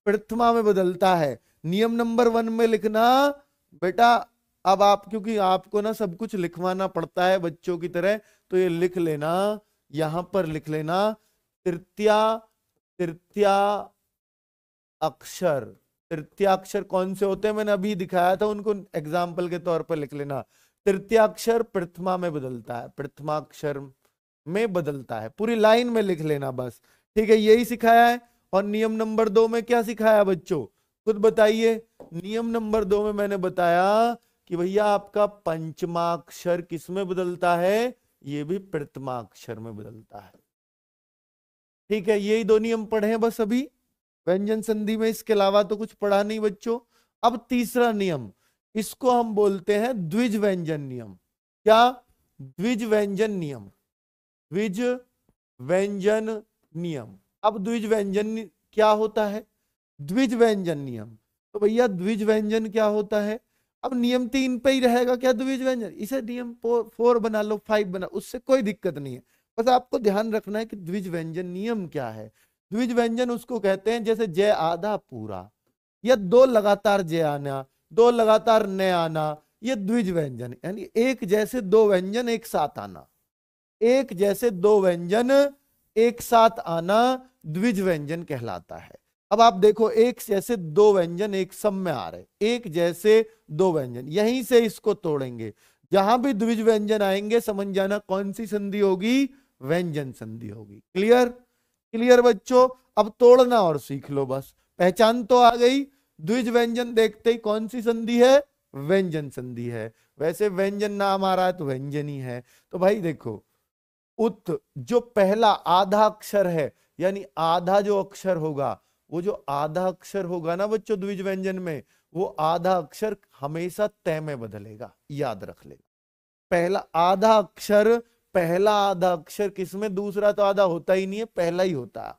प्रथमा में बदलता है। नियम नंबर 1 में लिखना बेटा। अब आप, क्योंकि आपको ना सब कुछ लिखवाना पड़ता है बच्चों की तरह, तो ये लिख लेना, यहां पर लिख लेना तृतीया अक्षर। तृतीयाक्षर कौन से होते हैं मैंने अभी दिखाया था, उनको एग्जाम्पल के तौर पर लिख लेना। तृतीयाक्षर प्रथमा में बदलता है, प्रथमाक्षर में बदलता है, पूरी लाइन में लिख लेना बस। ठीक है, यही सिखाया है। और नियम नंबर 2 में क्या सिखाया बच्चों, खुद बताइए। नियम नंबर 2 में मैंने बताया कि भैया आपका पंचमाक्षर किस में बदलता है, ये भी प्रथमाक्षर में बदलता है। ठीक है, यही 2 नियम पढ़े हैं बस अभी व्यंजन संधि में, इसके अलावा तो कुछ पढ़ा नहीं बच्चों। अब तीसरा नियम, इसको हम बोलते हैं द्विज व्यंजन नियम। क्या? द्विज व्यंजन नियम। द्विज व्यंजन नियम। अब द्विज व्यंजन क्या होता है? द्विज व्यंजन नियम, तो भैया द्विज व्यंजन क्या होता है? अब नियम 3 पे ही रहेगा क्या द्विज व्यंजन? इसे नियम 4 बना लो, 5 बना, उससे कोई दिक्कत नहीं है। बस आपको ध्यान रखना है कि द्विज व्यंजन नियम क्या है। द्विज व्यंजन उसको कहते हैं जैसे जय आधा पूरा, या 2 लगातार जय आना, 2 लगातार न आना, ये द्विज व्यंजन, यानी एक जैसे 2 व्यंजन एक साथ आना। एक जैसे 2 व्यंजन एक साथ आना द्विज व्यंजन कहलाता है। अब आप देखो, एक जैसे 2 व्यंजन एक सम में आ रहे, एक जैसे 2 व्यंजन, यहीं से इसको तोड़ेंगे। जहां भी द्विज व्यंजन आएंगे समझ जाना कौन सी संधि होगी, व्यंजन संधि होगी। क्लियर? क्लियर बच्चों? अब तोड़ना और सीख लो बस, पहचान तो आ गई। द्विज व्यंजन देखते ही कौन सी संधि है, व्यंजन संधि है। वैसे व्यंजन नाम आ रहा है तो व्यंजन ही है। तो भाई देखो, उत जो पहला आधा अक्षर है, यानी आधा जो अक्षर होगा, वो जो आधा अक्षर होगा ना बच्चों द्विज व्यंजन में, वो आधा अक्षर हमेशा तय में बदलेगा, याद रख लेगा। पहला आधा अक्षर, पहला आधा अक्षर किसमें, दूसरा तो आधा होता ही नहीं है, पहला ही होता है।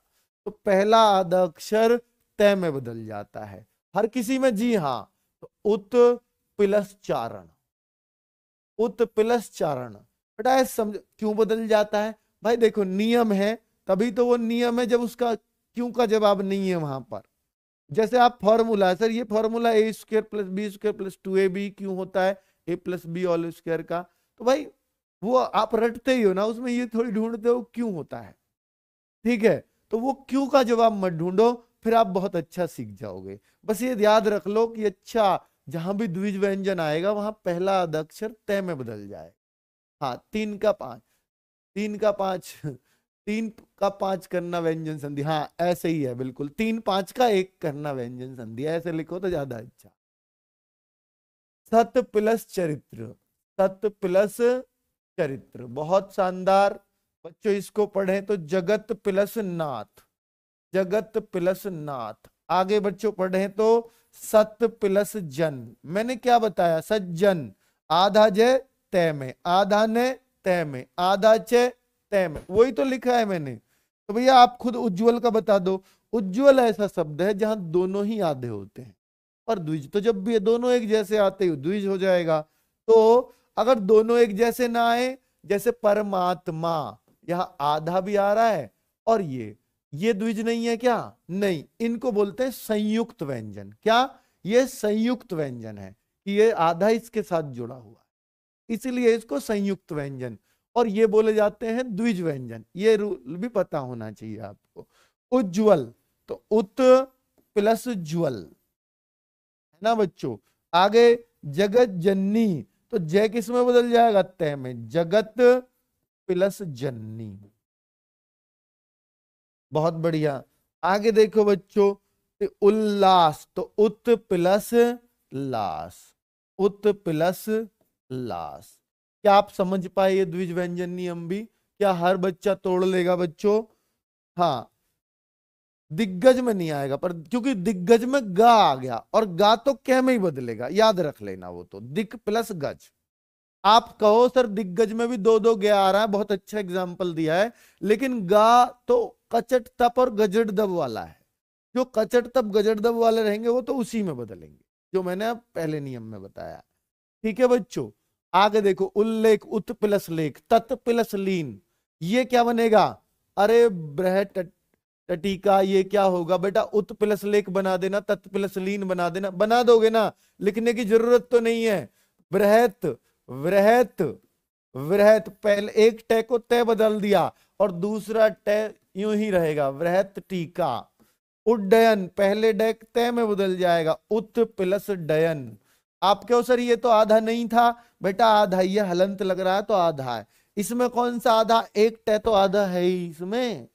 तो पहला आधा अक्षर तय में बदल जाता है हर किसी में, जी हाँ। तो उत प्लस चारण, उत प्लस चारण, बेटा समझ क्यों बदल जाता है? भाई देखो नियम है, तभी तो वो नियम है जब उसका क्यों का जवाब नहीं है वहां पर। जैसे आप फॉर्मूला है, सर ये formula A square plus B square plus 2ab क्यों होता है, A plus B all square का, तो भाई वो आप रटते ही हो ना, उसमें ये थोड़ी ढूंढते हो क्यों होता है। ठीक है, तो वो क्यों का जवाब मत ढूंढो, फिर आप बहुत अच्छा सीख जाओगे। बस ये याद रख लो कि अच्छा, जहां भी द्विज व्यंजन आएगा वहां पहला आधा अक्षर तय में बदल जाए। हाँ, 3 का 5, 3 का 5 3 का 5 करना व्यंजन संधि, हाँ ऐसे ही है बिल्कुल, 3 5 का 1 करना व्यंजन संधि, ऐसे लिखो तो ज्यादा अच्छा। सत प्लस चरित्र, सत प्लस चरित्र, बहुत शानदार बच्चों। इसको पढ़ें तो जगत प्लस नाथ, जगत प्लस नाथ। आगे बच्चों पढ़ें तो सत प्लस जन। मैंने क्या बताया, सज्जन, आधा जय तय में, आधा ने तय में, आधा चे तय में, वही तो लिखा है मैंने। तो भैया आप खुद उज्जवल का बता दो। उज्जवल ऐसा शब्द है जहां दोनों ही आधे होते हैं, और द्विज तो जब भी दोनों एक जैसे आते ही द्विज हो जाएगा। तो अगर दोनों एक जैसे ना आए, जैसे परमात्मा, यहां आधा भी आ रहा है और ये द्विज नहीं है क्या, नहीं, इनको बोलते हैं संयुक्त व्यंजन। क्या? ये संयुक्त व्यंजन है कि ये आधा इसके साथ जुड़ा हुआ है, इसलिए इसको संयुक्त व्यंजन, और ये बोले जाते हैं द्विज व्यंजन। ये रूल भी पता होना चाहिए आपको। उज्ज्वल, तो उत प्लस ज्वल, है ना बच्चों। आगे जगत जननी, तो जय किस में बदल जाएगा, तय में, जगत प्लस जननी। बहुत बढ़िया। आगे देखो बच्चों, उल्लास, तो उत प्लस लास, उत प्लस लास। क्या आप समझ पाए ये द्विज व्यंजन नियम भी? क्या हर बच्चा तोड़ लेगा बच्चों? हाँ, दिग्गज में नहीं आएगा, पर क्योंकि दिग्गज में गा आ गया, और गा तो कै में ही बदलेगा, याद रख लेना। वो तो दिक प्लस गज। आप कहो सर दिग्गज में भी 2 गया आ रहा है, बहुत अच्छा एग्जाम्पल दिया है, लेकिन गा तो कचट तप और गजट दब वाला है। जो कचट तप गजट दब वाले रहेंगे वो तो उसी में बदलेंगे, जो मैंने अब पहले नियम में बताया। ठीक है बच्चों, आगे देखो, उल्लेख उत प्लस लेख तत् प्लस लीन, ये क्या बनेगा? अरे टटीका, ये क्या होगा बेटा? उत प्लस लेख बना देना, तत् प्लस लीन बना देना, बना दोगे ना, लिखने की जरूरत तो नहीं है। बृहत वृहत वृहत, पहले एक टे को तय बदल दिया और दूसरा टे यूं ही रहेगा, वृहत टीका। उड्डयन, पहले डेक तय में बदल जाएगा, उत प्लस डयन। आप क्यों सर ये तो आधा नहीं था? बेटा आधा, ये हलंत लग रहा है तो आधा है, इसमें कौन सा आधा? एक तय तो आधा है ही इसमें।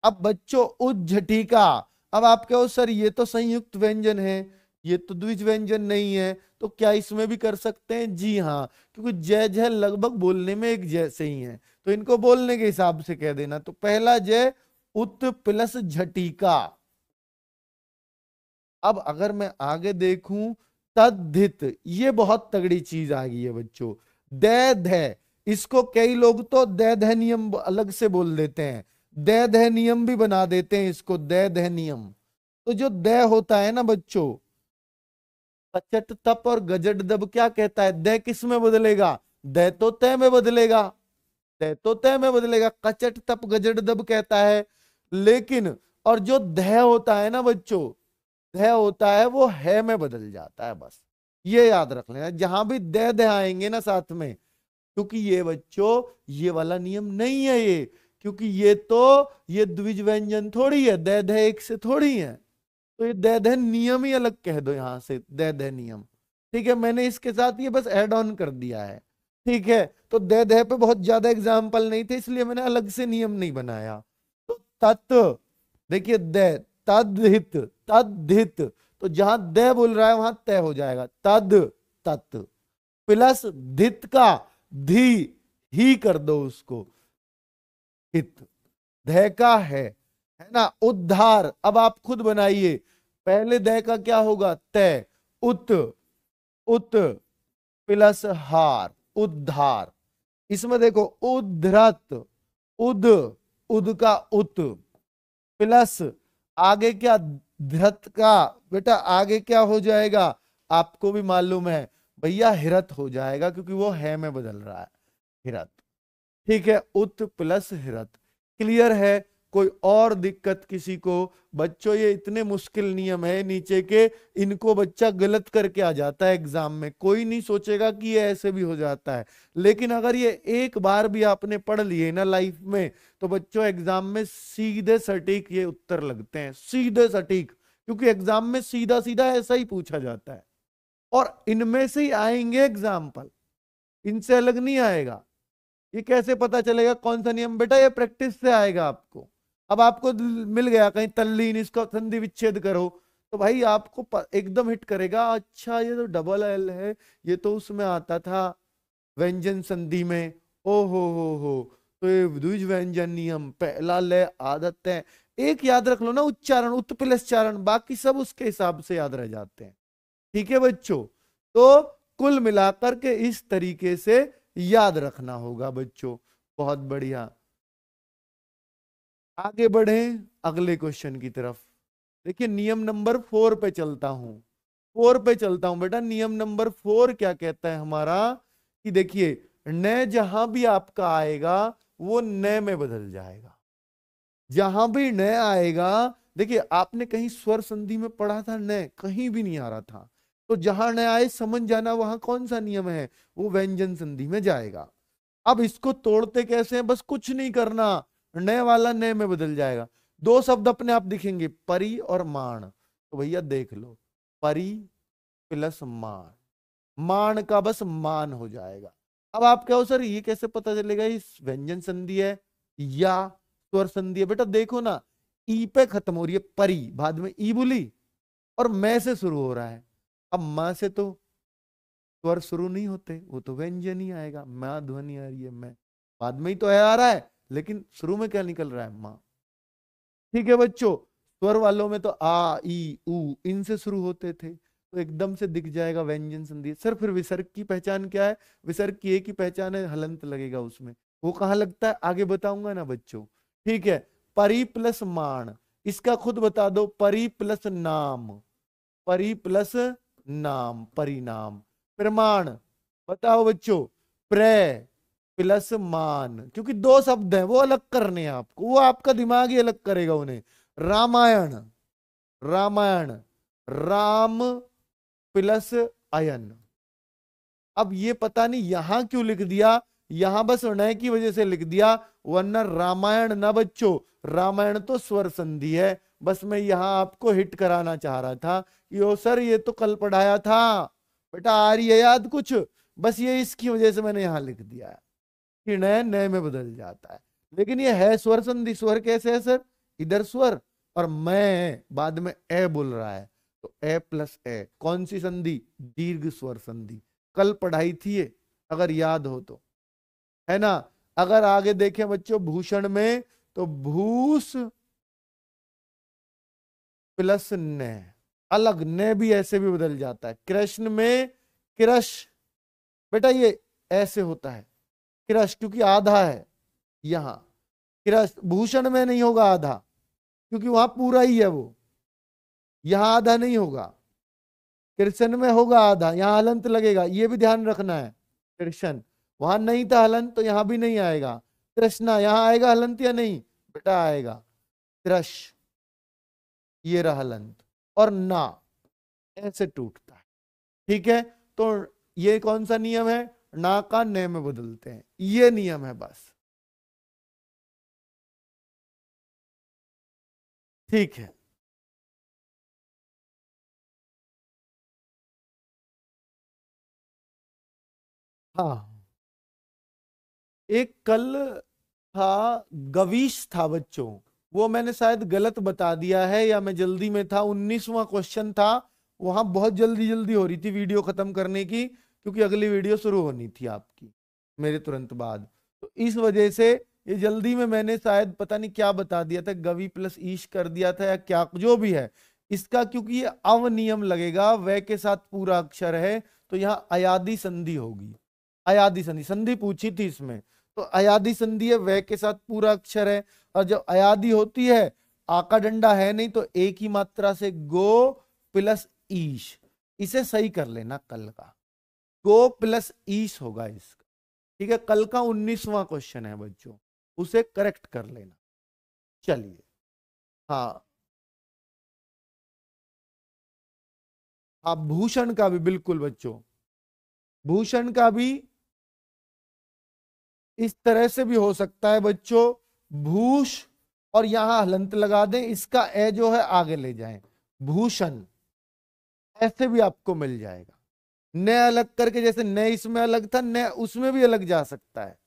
अब बच्चों उज्झटिका, अब आप कहो सर ये तो संयुक्त व्यंजन है, ये तो द्विज व्यंजन नहीं है, तो क्या इसमें भी कर सकते हैं? जी हाँ, क्योंकि जय जय लगभग बोलने में एक जैसे ही है, तो इनको बोलने के हिसाब से कह देना। तो पहला जय उत प्लस झटिका। अब अगर मैं आगे देखूं, तद्धित, ये बहुत तगड़ी चीज आ गई है बच्चों। दै ध, इसको कई लोग तो दै ध नियम अलग से बोल देते हैं, दै ध नियम भी बना देते हैं इसको, दै ध नियम। तो जो दै होता है ना बच्चों, कचट तप और गजट दब क्या कहता है? दै किस में बदलेगा? दै तो तय में बदलेगा, दै तो तय में बदलेगा, कचट तप गजट दब कहता है। लेकिन और जो ध होता है ना बच्चों, ध होता है वो है में बदल जाता है, बस ये याद रख लेना। जहां भी द आएंगे ना साथ में, क्योंकि ये बच्चों ये वाला नियम नहीं है ये, क्योंकि ये द्विज व्यंजन थोड़ी है, द एक से थोड़ी है, तो ये द नियम ही अलग कह दो यहां से, द नियम। ठीक है, मैंने इसके साथ ये बस ऐड ऑन कर दिया है। ठीक है, तो द पे बहुत ज्यादा एग्जाम्पल नहीं थे, इसलिए मैंने अलग से नियम नहीं बनाया। तो तत्, देखिए द, तद्धित, तद्धित, तो जहां द बोल रहा है वहां तय हो जाएगा, तद तत् प्लस धित का धी ही कर दो उसको, हित, ध का है ना? उद्धार, अब आप खुद बनाइए, पहले द का क्या होगा? तय, उत, उत प्लस हार, उद्धार। इसमें देखो उद्धृत, उद, उद का उत प्लस आगे क्या? धृत का, बेटा आगे क्या हो जाएगा? आपको भी मालूम है भैया, हिरत हो जाएगा, क्योंकि वो है में बदल रहा है, हिरत। ठीक है, उत प्लस हिरत। क्लियर है? कोई और दिक्कत किसी को? बच्चों ये इतने मुश्किल नियम है नीचे के, इनको बच्चा गलत करके आ जाता है एग्जाम में, कोई नहीं सोचेगा कि ये ऐसे भी हो जाता है। लेकिन अगर ये एक बार भी आपने पढ़ लिए ना लाइफ में, तो बच्चों एग्जाम में सीधे सटीक ये उत्तर लगते हैं, सीधे सटीक, क्योंकि एग्जाम में सीधा सीधा ऐसा ही पूछा जाता है, और इनमें से ही आएंगे एग्जाम्पल, इनसे अलग नहीं आएगा। ये कैसे पता चलेगा कौन सा नियम? बेटा ये प्रैक्टिस से आएगा आपको। अब आपको मिल गया कहीं तल्लीन, इसका संधि विच्छेद करो, तो भाई आपको एकदम हिट करेगा, अच्छा ये तो डबल एल है, ये तो उसमें आता था व्यंजन संधि में, ओ हो, तो ये द्विज व्यंजन नियम, पहला लय आदत है, एक याद रख लो ना, उच्चारण, उत प्लस चारण, बाकी सब उसके हिसाब से याद रह जाते हैं। ठीक है बच्चों, तो कुल मिलाकर के इस तरीके से याद रखना होगा बच्चों। बहुत बढ़िया, आगे बढ़े अगले क्वेश्चन की तरफ। देखिए नियम नंबर 4 पे चलता हूं, 4 पे चलता हूं बेटा। नियम नंबर 4 क्या कहता है हमारा, कि देखिए न जहां भी आपका आएगा वो न में बदल जाएगा, जहां भी न आएगा। देखिए आपने कहीं स्वर संधि में पढ़ा था न, कहीं भी नहीं आ रहा था, तो जहां न आए समझ जाना वहां कौन सा नियम है, वो व्यंजन संधि में जाएगा। अब इसको तोड़ते कैसे हैं? बस कुछ नहीं करना, न वाला न में बदल जाएगा, दो शब्द अपने आप दिखेंगे, परी और मान। तो भैया देख लो, परी प्लस मान, मान का बस मान हो जाएगा। अब आप कहो सर ये कैसे पता चलेगा इस व्यंजन संधि है या स्वर संधि है? बेटा देखो ना, ई पे खत्म हो रही है परी, बाद में ई बोली, और मैं से शुरू हो रहा है। अब मां से तो स्वर शुरू नहीं होते, वो तो व्यंजन ही आएगा, मां ध्वनि आ रही है, मैं बाद में ही तो है आ रहा है, लेकिन शुरू में क्या निकल रहा है? मां। ठीक है बच्चों, स्वर वालों में तो आ ई उ इनसे शुरू होते थे, तो एकदम से दिख जाएगा व्यंजन संधि। सर फिर विसर्ग की पहचान क्या है? विसर्ग की एक ही पहचान है, हलंत लगेगा उसमें, वो कहाँ लगता है आगे बताऊंगा ना बच्चों। ठीक है, परी प्लस मान, इसका खुद बता दो, परि प्लस नाम, परि प्लस नाम, परिणाम। प्रमाण बताओ बच्चों, प्र प्लस मान, क्योंकि दो शब्द हैं वो अलग करने हैं आपको, वो आपका दिमाग ही अलग करेगा उन्हें। रामायण, रामायण, राम प्लस अयन। अब ये पता नहीं यहां क्यों लिख दिया, यहां बस नए की वजह से लिख दिया, वरना रामायण ना बच्चों, रामायण तो स्वर संधि है। बस मैं यहां आपको हिट कराना चाह रहा था कि ओ सर ये तो कल पढ़ाया था बेटा, आ रही है याद कुछ, बस ये इसकी वजह से मैंने यहां लिख दिया है कि नए नए में बदल जाता है। लेकिन ये है स्वर संधि। स्वर कैसे है सर, इधर स्वर और मैं बाद में ए बोल रहा है, तो ए प्लस ए, कौन सी संधि, दीर्घ स्वर संधि। कल पढ़ाई थी ये, अगर याद हो तो, है ना। अगर आगे देखें बच्चों भूषण में, तो भूष प्लस ने, अलग ने भी ऐसे भी बदल जाता है। कृष्ण में कृष, बेटा ये ऐसे होता है कृष, क्योंकि आधा है यहां। कृष भूषण में नहीं होगा आधा, क्योंकि वहां पूरा ही है वो, यहां आधा नहीं होगा। कृष्ण में होगा आधा, यहां हलंत लगेगा, ये भी ध्यान रखना है। कृष्ण वहां नहीं था हलंत, तो यहां भी नहीं आएगा। कृष्णा यहां आएगा हलंत या नहीं, बेटा आएगा। कृष ये रहा हलंत, और ना ऐसे टूटता है, ठीक है। तो ये कौन सा नियम है, ना का ने में बदलते हैं, ये नियम है बस, ठीक है। हाँ एक कल था, गवीश था बच्चों, वो मैंने शायद गलत बता दिया है या मैं जल्दी में था। 19वां क्वेश्चन था, वहां बहुत जल्दी जल्दी हो रही थी वीडियो खत्म करने की, क्योंकि अगली वीडियो शुरू होनी थी आपकी मेरे तुरंत बाद, तो इस वजह से ये जल्दी में मैंने शायद पता नहीं क्या बता दिया था, गवी प्लस ईश कर दिया था या क्या जो भी है इसका, क्योंकि ये अवनियम लगेगा, वे के साथ पूरा अक्षर है, तो यहाँ अयादि संधि होगी। अयादि संधि, संधि पूछी थी इसमें, तो अयादि संधि है, वे के साथ पूरा अक्षर है। और जब अयादि होती है, आका डंडा है नहीं, तो एक ही मात्रा से गो प्लस ईश, इसे सही कर लेना कल का, गो प्लस ईश होगा इसका, ठीक है। कल का 19वां क्वेश्चन है बच्चों, उसे करेक्ट कर लेना। चलिए हाँ, आप भूषण का भी बिल्कुल बच्चों, भूषण का भी इस तरह से भी हो सकता है बच्चों, भूष और यहां हलंत लगा दें, इसका ए जो है आगे ले जाएं, भूषण, ऐसे भी आपको मिल जाएगा। न अलग करके, जैसे न इसमें अलग था, न उसमें भी अलग जा सकता है,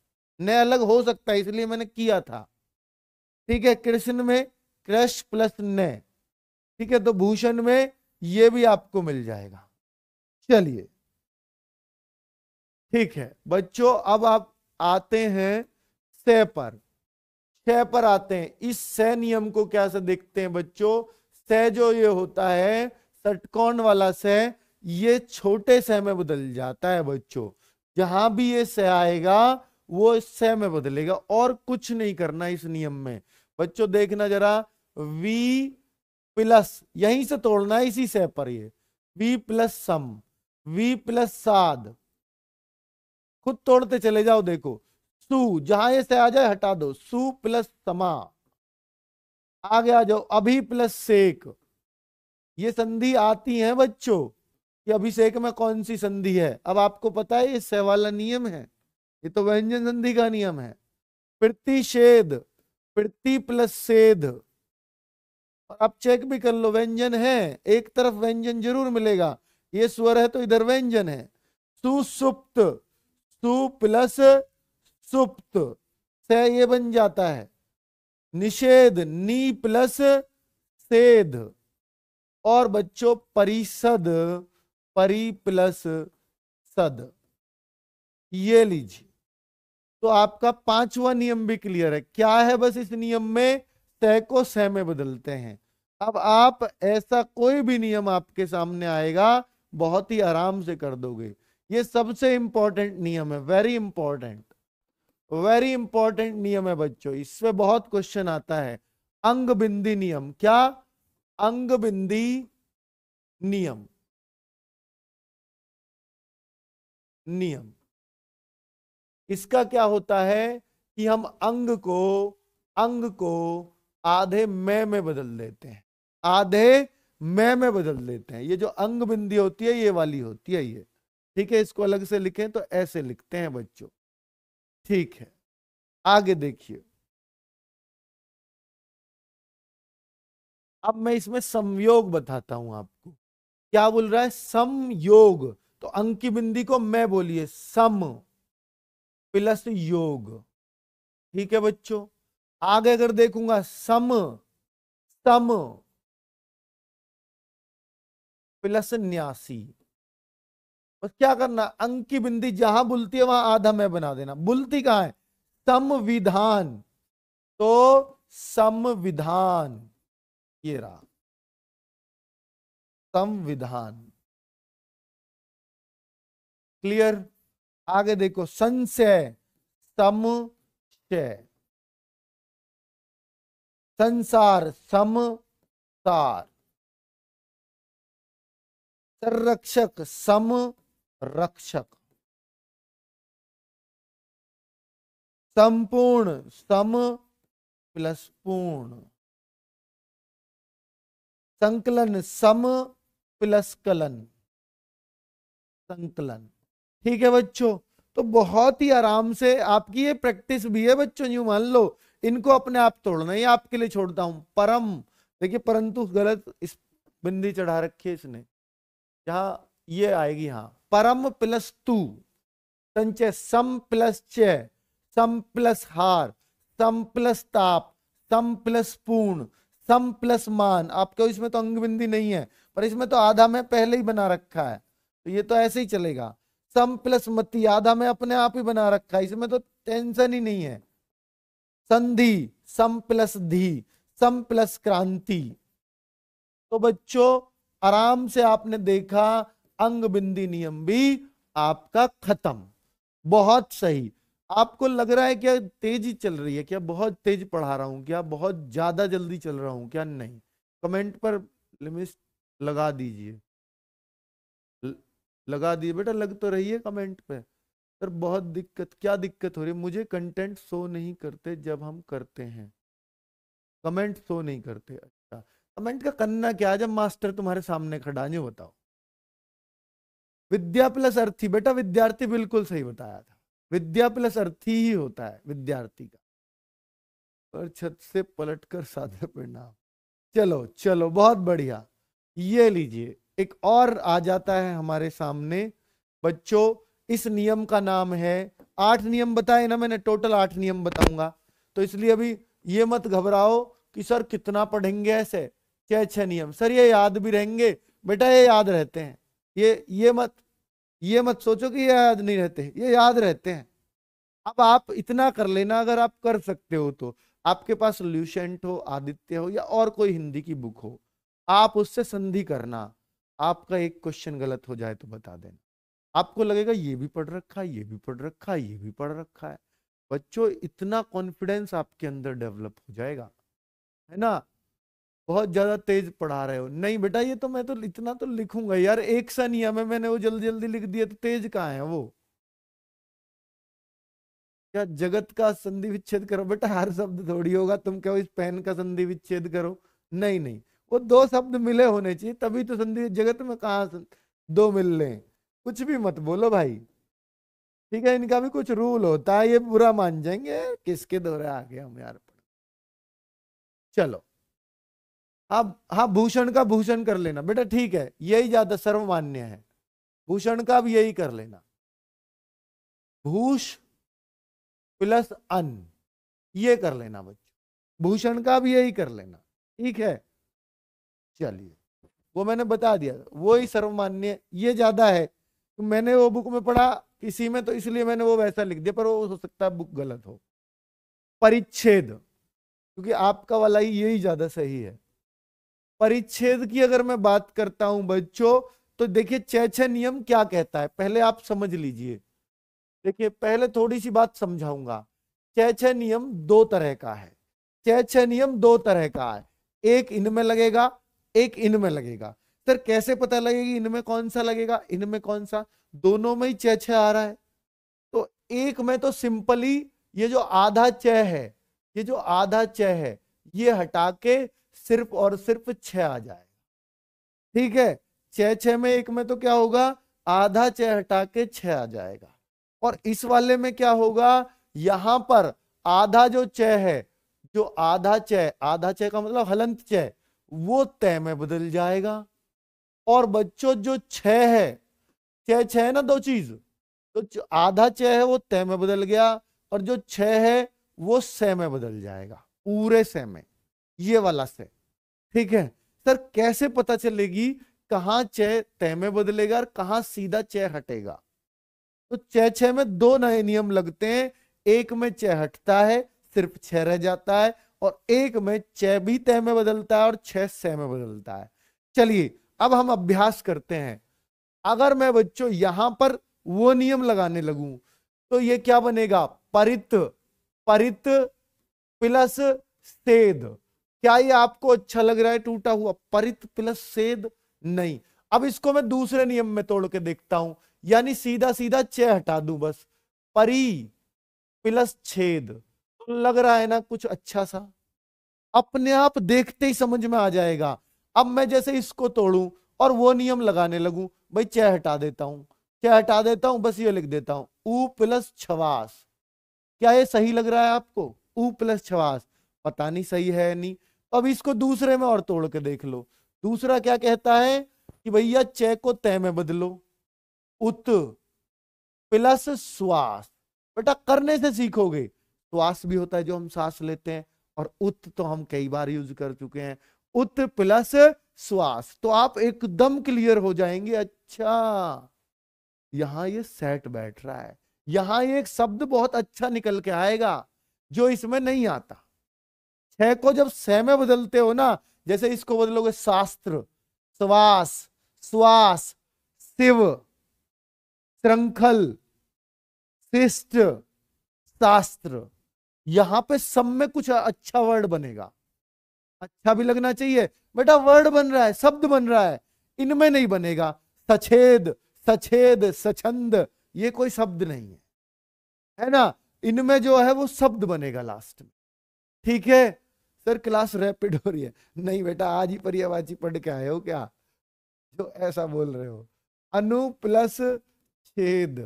न अलग हो सकता है, इसलिए मैंने किया था, ठीक है। कृष्ण में कृष प्लस न, ठीक है, तो भूषण में ये भी आपको मिल जाएगा। चलिए ठीक है बच्चों, अब आप आते हैं से पर, से पर आते हैं। इस से नियम को क्या से देखते हैं बच्चों, से जो ये होता है षटकोण वाला से, ये छोटे से में बदल जाता है बच्चों। जहां भी ये से आएगा वो इस से में बदलेगा, और कुछ नहीं करना इस नियम में बच्चों। देखना जरा, वी प्लस, यहीं से तोड़ना है इसी से पर, ये V plus sum, V plus साध, खुद तोड़ते चले जाओ। देखो सु, जहां ये से आ जाए हटा दो, सु प्लस समा, आगे आ जाओ, अभी प्लस सेक। ये संधि आती है बच्चों कि अभिषेक में कौन सी संधि है, अब आपको पता है ये से वाला नियम है, ये तो व्यंजन संधि का नियम है। प्रतिषेध, प्रति प्लस सेध, और आप चेक भी कर लो, व्यंजन है, एक तरफ व्यंजन जरूर मिलेगा, ये स्वर है तो इधर व्यंजन है। सुसुप्त, सु प्लस सुप्त, से ये बन जाता है। निषेध, नी प्लस सेध, और बच्चों परिषद, परि प्लस सद, ये लीजिए। तो आपका पांचवा नियम भी क्लियर है। क्या है बस इस नियम में, से को से में बदलते हैं। अब आप ऐसा कोई भी नियम आपके सामने आएगा, बहुत ही आराम से कर दोगे। ये सबसे इंपॉर्टेंट नियम है, वेरी इंपॉर्टेंट, वेरी इंपॉर्टेंट नियम है बच्चों, इससे बहुत क्वेश्चन आता है। अंग बिंदी नियम। क्या? अंग बिंदी नियम। नियम इसका क्या होता है कि हम अंग को आधे में बदल देते हैं, आधे में बदल देते हैं। ये जो अंग बिंदी होती है ये वाली होती है ये, ठीक है। इसको अलग से लिखें तो ऐसे लिखते हैं बच्चों, ठीक है। आगे देखिए, अब मैं इसमें संयोग बताता हूं आपको। क्या बोल रहा है? समयोग। तो अंग की बिंदी को मैं बोलिए सम प्लस योग, ठीक है बच्चों। आगे अगर देखूंगा सम सम प्लस न्यासी। बस क्या करना, अंक की बिंदी जहां बुलती है वहां आधा में बना देना। बुलती कहां है? संविधान। तो संविधान, ये रहा संविधान। क्लियर? आगे देखो, संशय समशय, संसार समसार, संरक्षक सम रक्षक, संपूर्ण सम प्लस पूर्ण, संकलन सम प्लस कलन, संकलन। ठीक है बच्चों, तो बहुत ही आराम से आपकी ये प्रैक्टिस भी है बच्चों। यूं मान लो इनको अपने आप तोड़ना, ये आपके लिए छोड़ता हूं। परम, देखिए परंतु गलत इस बिंदी चढ़ा रखी है इसने, जहां ये आएगी, हाँ परम प्लस तू, संचय सम प्लस च, सम प्लस हार, सम प्लस ताप, सम प्लस पूर्ण, सम प्लस मान। आपको इसमें तो अंग बिंदी नहीं है, पर इसमें तो आधा में पहले ही बना रखा है, तो ये तो ऐसे ही चलेगा। सम प्लस मति, आधा में अपने आप ही बना रखा है, इसमें तो टेंशन ही नहीं है। संधि सम प्लस धी, सम प्लस क्रांति। तो बच्चों आराम से आपने देखा, अंग बिंदी नियम भी आपका खत्म। बहुत सही। आपको लग रहा है क्या तेजी चल रही है? क्या बहुत तेज पढ़ा रहा हूं? क्या बहुत ज्यादा जल्दी चल रहा हूं? क्या नहीं? कमेंट पर लिमिट लगा दीजिए, लगा दिए बेटा, लग तो रही है कमेंट पे। सर बहुत दिक्कत, क्या दिक्कत हो रही है? मुझे कंटेंट शो नहीं करते जब हम करते हैं, कमेंट शो नहीं करते। अच्छा, कमेंट का करना क्या जब मास्टर तुम्हारे सामने खड़ा है? बताओ। विद्या प्लस अर्थी, बेटा विद्यार्थी, बिल्कुल सही बताया था। विद्या प्लस अर्थी ही होता है विद्यार्थी का। और छत से पलटकर सादर परिणाम। चलो चलो, बहुत बढ़िया। ये लीजिए, एक और आ जाता है हमारे सामने बच्चों। इस नियम का नाम है, 8 नियम बताए ना मैंने, टोटल 8 नियम बताऊंगा, तो इसलिए अभी ये मत घबराओ कि सर कितना पढ़ेंगे ऐसे। 6 नियम सर, ये याद भी रहेंगे? बेटा ये याद रहते हैं। ये मत सोचो कि ये याद नहीं रहते, ये याद रहते हैं। अब आप इतना कर लेना, अगर आप कर सकते हो तो। आपके पास ल्यूसेंट हो, आदित्य हो, या और कोई हिंदी की बुक हो, आप उससे संधि करना। आपका एक क्वेश्चन गलत हो जाए तो बता देना। आपको लगेगा ये भी पढ़ रखा है, ये भी पढ़ रखा है, ये भी पढ़ रखा है। बच्चों इतना कॉन्फिडेंस आपके अंदर डेवलप हो जाएगा, है ना। बहुत ज्यादा तेज पढ़ा रहे हो, नहीं बेटा ये तो मैं तो इतना तो लिखूंगा यार, एक सा नियम है, मैंने वो जल्दी जल्दी लिख दिया, तो तेज कहाँ है वो? क्या जगत का संधि विच्छेद करो? बेटा हर शब्द थोड़ी होगा, तुम कहो इस पेन का संधि विच्छेद करो, नहीं नहीं, वो 2 शब्द मिले होने चाहिए तभी तो संधि। जगत में कहा 2 मिल लें? कुछ भी मत बोलो भाई, ठीक है। इनका भी कुछ रूल होता है, ये बुरा मान जाएंगे, किसके दौरे आ गए हम यार। चलो, हाँ हाँ, भूषण का भूषण कर लेना बेटा, ठीक है, यही ज्यादा सर्वमान्य है। भूषण का भी यही कर लेना, भूष प्लस अन, ये कर लेना बच्चों। भूषण का भी यही कर लेना, ठीक है। चलिए, वो मैंने बता दिया, वो ही सर्वमान्य, ये ज्यादा है। तो मैंने वो बुक में पढ़ा किसी में, तो इसलिए मैंने वो वैसा लिख दिया, पर वो हो सकता है बुक गलत हो। परिच्छेद, क्योंकि आपका वाला ही यही ज्यादा सही है। परिच्छेद की अगर मैं बात करता हूं बच्चों, तो देखिए 6 नियम क्या कहता है, पहले आप समझ लीजिए। देखिए पहले थोड़ी सी बात समझाऊंगा। 6 नियम 2 तरह का है। छह छह नियम दो तरह का है, एक इनमें लगेगा, एक इनमें लगेगा। सर कैसे पता लगेगी इनमें कौन सा लगेगा, इनमें कौन सा? दोनों में ही छह छह आ रहा है। तो एक में तो सिंपली ये जो आधा छह है, ये जो आधा छह है, ये हटा के सिर्फ और सिर्फ छह आ जाएगा। ठीक है, छह छह में एक में तो क्या होगा, आधा छह हटा के छह आ जाएगा। और इस वाले में क्या होगा, यहां पर आधा जो छह है, जो आधा छह, आधा छह का मतलब हलंत छह, वो तय में बदल जाएगा। और बच्चों जो छह है, छह छह है ना दो चीज, तो जो आधा छह है वो तय में बदल गया, और जो छह है वो सह में बदल जाएगा, पूरे सह में, ये वाला सह। ठीक है सर, कैसे पता चलेगी कहां छह तय में बदलेगा और कहां सीधा छह हटेगा? तो छह छह में दो नए नियम लगते हैं, एक में छह हटता है, सिर्फ छह रह जाता है, और एक में छह भी तय में बदलता है और छह सह में बदलता है। चलिए अब हम अभ्यास करते हैं। अगर मैं बच्चों यहां पर वो नियम लगाने लगूं, तो ये क्या बनेगा, परित, परित प्लस सेद। क्या ये आपको अच्छा लग रहा है टूटा हुआ? परित प्लस सेद नहीं। अब इसको मैं दूसरे नियम में तोड़ के देखता हूं, यानी सीधा सीधा छह हटा दूं बस, परी प्लस छेद। तो लग रहा है ना कुछ अच्छा सा, अपने आप देखते ही समझ में आ जाएगा। अब मैं जैसे इसको तोड़ूं और वो नियम लगाने लगूं, भाई छह हटा देता हूं, छह हटा देता हूं, बस ये लिख देता हूं, ऊ प्लस छवास। क्या ये सही लग रहा है आपको? ऊ प्लस छवास, पता नहीं सही है या नहीं। तो अब इसको दूसरे में और तोड़ के देख लो। दूसरा क्या कहता है कि भैया च को तय में बदलो, उत प्लस श्वास। बेटा करने से सीखोगे, श्वास भी होता है जो हम सांस लेते हैं, और उत तो हम कई बार यूज कर चुके हैं, उत प्लस श्वास। तो आप एकदम क्लियर हो जाएंगे, अच्छा यहां ये सेट बैठ रहा है, यहां ये एक शब्द बहुत अच्छा निकल के आएगा जो इसमें नहीं आता। छह को जब सह में बदलते हो ना, जैसे इसको बदलोगे शास्त्र, श्वास, श्वास, शिव, श्रृंखल, शिष्ट, शास्त्र, यहां पे सब में कुछ अच्छा वर्ड बनेगा। अच्छा भी लगना चाहिए बेटा, वर्ड बन रहा है, शब्द बन रहा है, इनमें नहीं बनेगा। सछेद, सछेद, सछंद, ये कोई शब्द नहीं है ना, इनमें जो है वो शब्द बनेगा लास्ट में। ठीक है सर, क्लास रैपिड हो रही है? नहीं बेटा, आज ही पर्यायवाची पढ़ के आए हो क्या जो ऐसा बोल रहे हो? अनु प्लस छेद,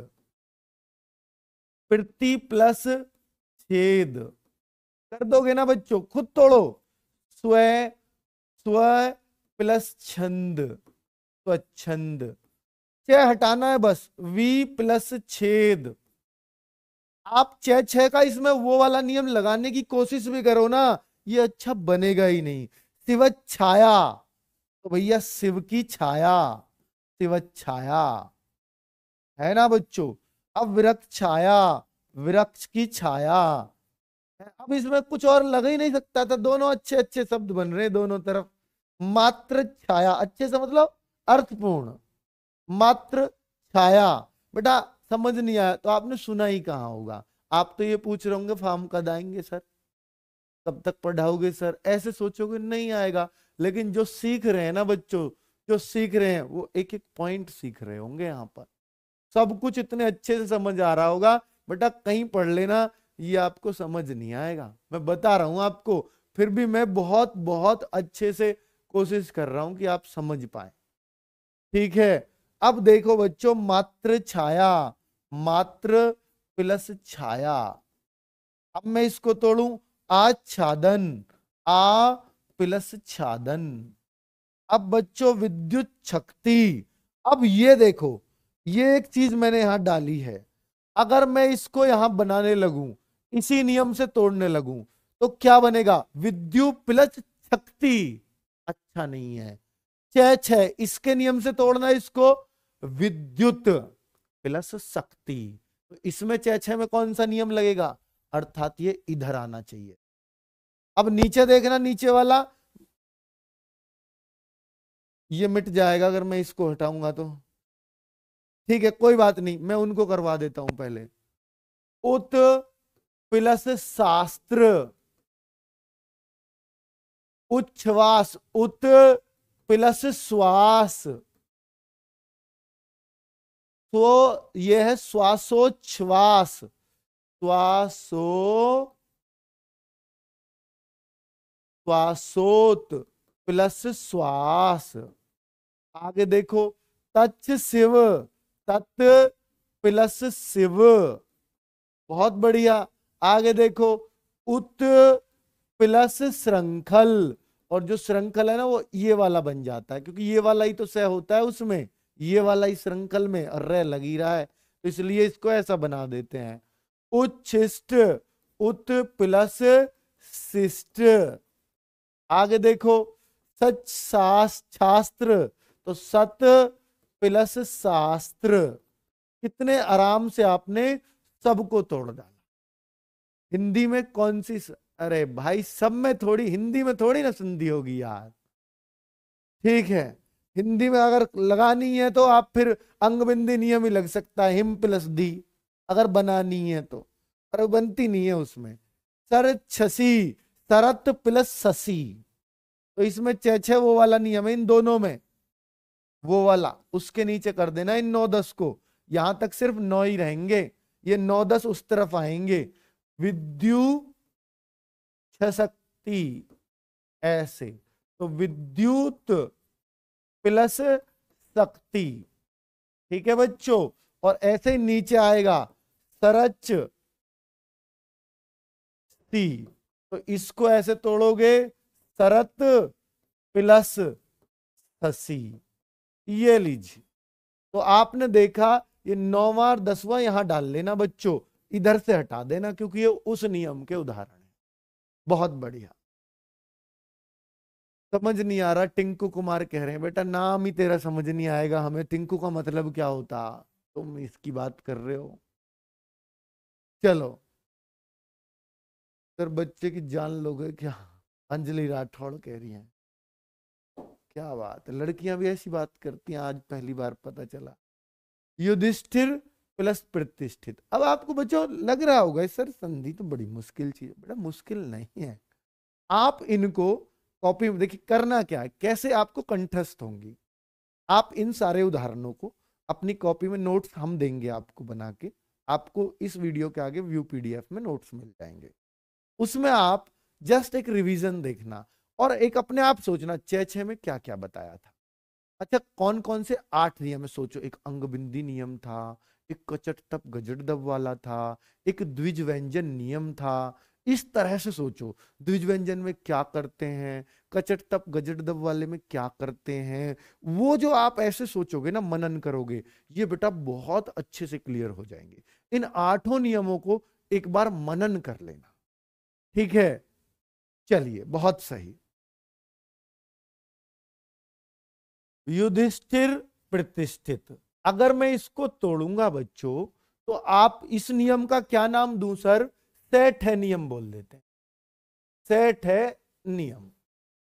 प्रति प्लस छेद, कर दोगे ना बच्चों? खुद तोड़ो। स्व, स्व प्लस छंद, स्वच्छंद। छह हटाना है बस, वी प्लस छेद। आप छह छह का इसमें वो वाला नियम लगाने की कोशिश भी करो ना, ये अच्छा बनेगा ही नहीं। शिव छाया, तो भैया शिव की छाया, शिव छाया, है ना बच्चों? अब विरक्त छाया, वृक्ष की छाया। अब इसमें कुछ और लग ही नहीं सकता था, दोनों अच्छे अच्छे शब्द बन रहे हैं दोनों तरफ। मात्र छाया, अच्छे से मतलब अर्थपूर्ण, मात्र छाया। बेटा समझ नहीं आया तो आपने सुना ही कहाँ होगा? आप तो ये पूछ रहे होंगे फॉर्म कब आएंगे सर, कब तक पढ़ाओगे सर, ऐसे सोचोगे नहीं आएगा। लेकिन जो सीख रहे हैं ना बच्चों, जो सीख रहे हैं वो एक एक पॉइंट सीख रहे होंगे यहाँ पर, सब कुछ इतने अच्छे से समझ आ रहा होगा। बेटा कहीं पढ़ लेना, ये आपको समझ नहीं आएगा, मैं बता रहा हूं आपको। फिर भी मैं बहुत बहुत अच्छे से कोशिश कर रहा हूं कि आप समझ पाए। ठीक है, अब देखो बच्चों, मात्र छाया, मात्र प्लस छाया। अब मैं इसको तोड़ू, आच्छादन, आ प्लस छादन। अब बच्चों विद्युत शक्ति। अब ये देखो, ये एक चीज मैंने यहां डाली है, अगर मैं इसको यहां बनाने लगूं, इसी नियम से तोड़ने लगूं, तो क्या बनेगा? विद्युत प्लस शक्ति। अच्छा नहीं है। छह छह, इसके नियम से तोड़ना है इसको, विद्युत प्लस शक्ति। तो इसमें छह छह में कौन सा नियम लगेगा? अर्थात ये इधर आना चाहिए। अब नीचे देखना, नीचे वाला ये मिट जाएगा अगर मैं इसको हटाऊंगा तो। ठीक है कोई बात नहीं, मैं उनको करवा देता हूं पहले। उत प्लस शास्त्र, उच्छ्वास, उत प्लस श्वास, तो यह है श्वासोच्छ्वास, श्वासोत प्लस श्वास। आगे देखो, तच्छ शिव, तत् प्लस शिव, बहुत बढ़िया। आगे देखो, उत प्लस श्रृंखल, और जो श्रृंखल है ना वो ये वाला बन जाता है, क्योंकि ये वाला ही तो सह होता है उसमें, ये वाला ही श्रृंखल में, और रह लगी रहा है, तो इसलिए इसको ऐसा बना देते हैं। उच्छिष्ट, उत प्लस शिष्ट। आगे देखो, सच शास्त्र, तो सत प्लस शास्त्र। कितने आराम से आपने सबको तोड़ डाला। हिंदी में कौन सी अरे भाई, सब में थोड़ी, हिंदी में थोड़ी ना संधि होगी यार, ठीक है। हिंदी में अगर लगानी है तो आप फिर अंग बिंदी नियम ही लग सकता है, हिम प्लस दी, अगर बनानी है तो, पर बनती नहीं है उसमें। सर छसी, शरत प्लस शशि, तो इसमें छह वो वाला नियम है इन दोनों में, वो वाला उसके नीचे कर देना इन 9-10 को, यहां तक सिर्फ 9 ही रहेंगे, ये 9-10 उस तरफ आएंगे। विद्यु शक्ति, ऐसे, तो विद्युत प्लस शक्ति, ठीक है बच्चों। और ऐसे ही नीचे आएगा सरच ती, तो इसको ऐसे तोड़ोगे, शरत प्लस शशि, ये लीजिए। तो आपने देखा, ये 9वां और 10वां यहां डाल लेना बच्चों, इधर से हटा देना, क्योंकि ये उस नियम के उदाहरण है। बहुत बढ़िया। समझ नहीं आ रहा, टिंकू कुमार कह रहे हैं बेटा नाम ही तेरा समझ नहीं आएगा हमें, टिंकू का मतलब क्या होता, तुम इसकी बात कर रहे हो। चलो, सर बच्चे की जान लोगे क्या, अंजलि राठौड़ कह रही हैं। क्या बात है, लड़कियां भी ऐसी बात करती हैं, आज पहली बार पता चला। युधिष्ठिर प्लस प्रतिष्ठित। अब आपको बच्चों लग रहा होगा सर संधि तो बड़ी मुश्किल चीज है, बेटा मुश्किल नहीं है। आप इनको कॉपी में देखिए, करना क्या है, कैसे आपको कंठस्थ होंगी। आप इन सारे उदाहरणों को अपनी कॉपी में नोट्स हम देंगे आपको बना के, आपको इस वीडियो के आगे व्यू पीडीएफ में नोट्स मिल जाएंगे, उसमें आप जस्ट एक रिवीजन देखना और एक अपने आप सोचना 6-6 में क्या क्या बताया था। अच्छा, कौन कौन से 8 नियम है सोचो। एक अंग बिंदी नियम था, एक कचट तप गजट दब वाला था, एक द्विज व्यंजन नियम था। इस तरह से सोचो, द्विज व्यंजन में क्या करते हैं, कचट तप गजट दब वाले में क्या करते हैं, वो जो आप ऐसे सोचोगे ना, मनन करोगे, ये बेटा बहुत अच्छे से क्लियर हो जाएंगे। इन 8 नियमों को एक बार मनन कर लेना, ठीक है। चलिए, बहुत सही। युधिष्ठिर प्रतिष्ठित, अगर मैं इसको तोड़ूंगा बच्चों, तो आप इस नियम का क्या नाम दूं सर, सेठ है नियम बोल देते हैं, सेठ है नियम।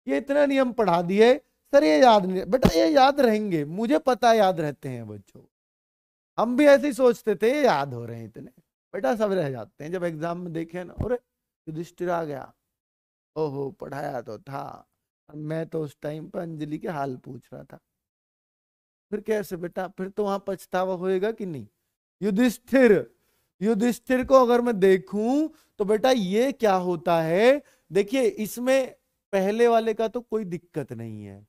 ये इतना नियम पढ़ा दिए सर, ये याद नहीं बेटा, ये याद रहेंगे, मुझे पता याद रहते हैं बच्चों, हम भी ऐसे ही सोचते थे ये याद हो रहे हैं इतने, बेटा सब रह जाते हैं, जब एग्जाम में देखे ना, अरे युधिष्ठिर आ गया, ओहो पढ़ाया तो था, मैं तो उस टाइम पर अंजलि के हाल पूछ रहा था, फिर कैसे बेटा, फिर तो वहां पछतावा होएगा कि नहीं। युधिष्ठिर, युधिष्ठिर को अगर मैं देखूं तो बेटा ये क्या होता है, देखिए इसमें पहले वाले का तो कोई दिक्कत नहीं है,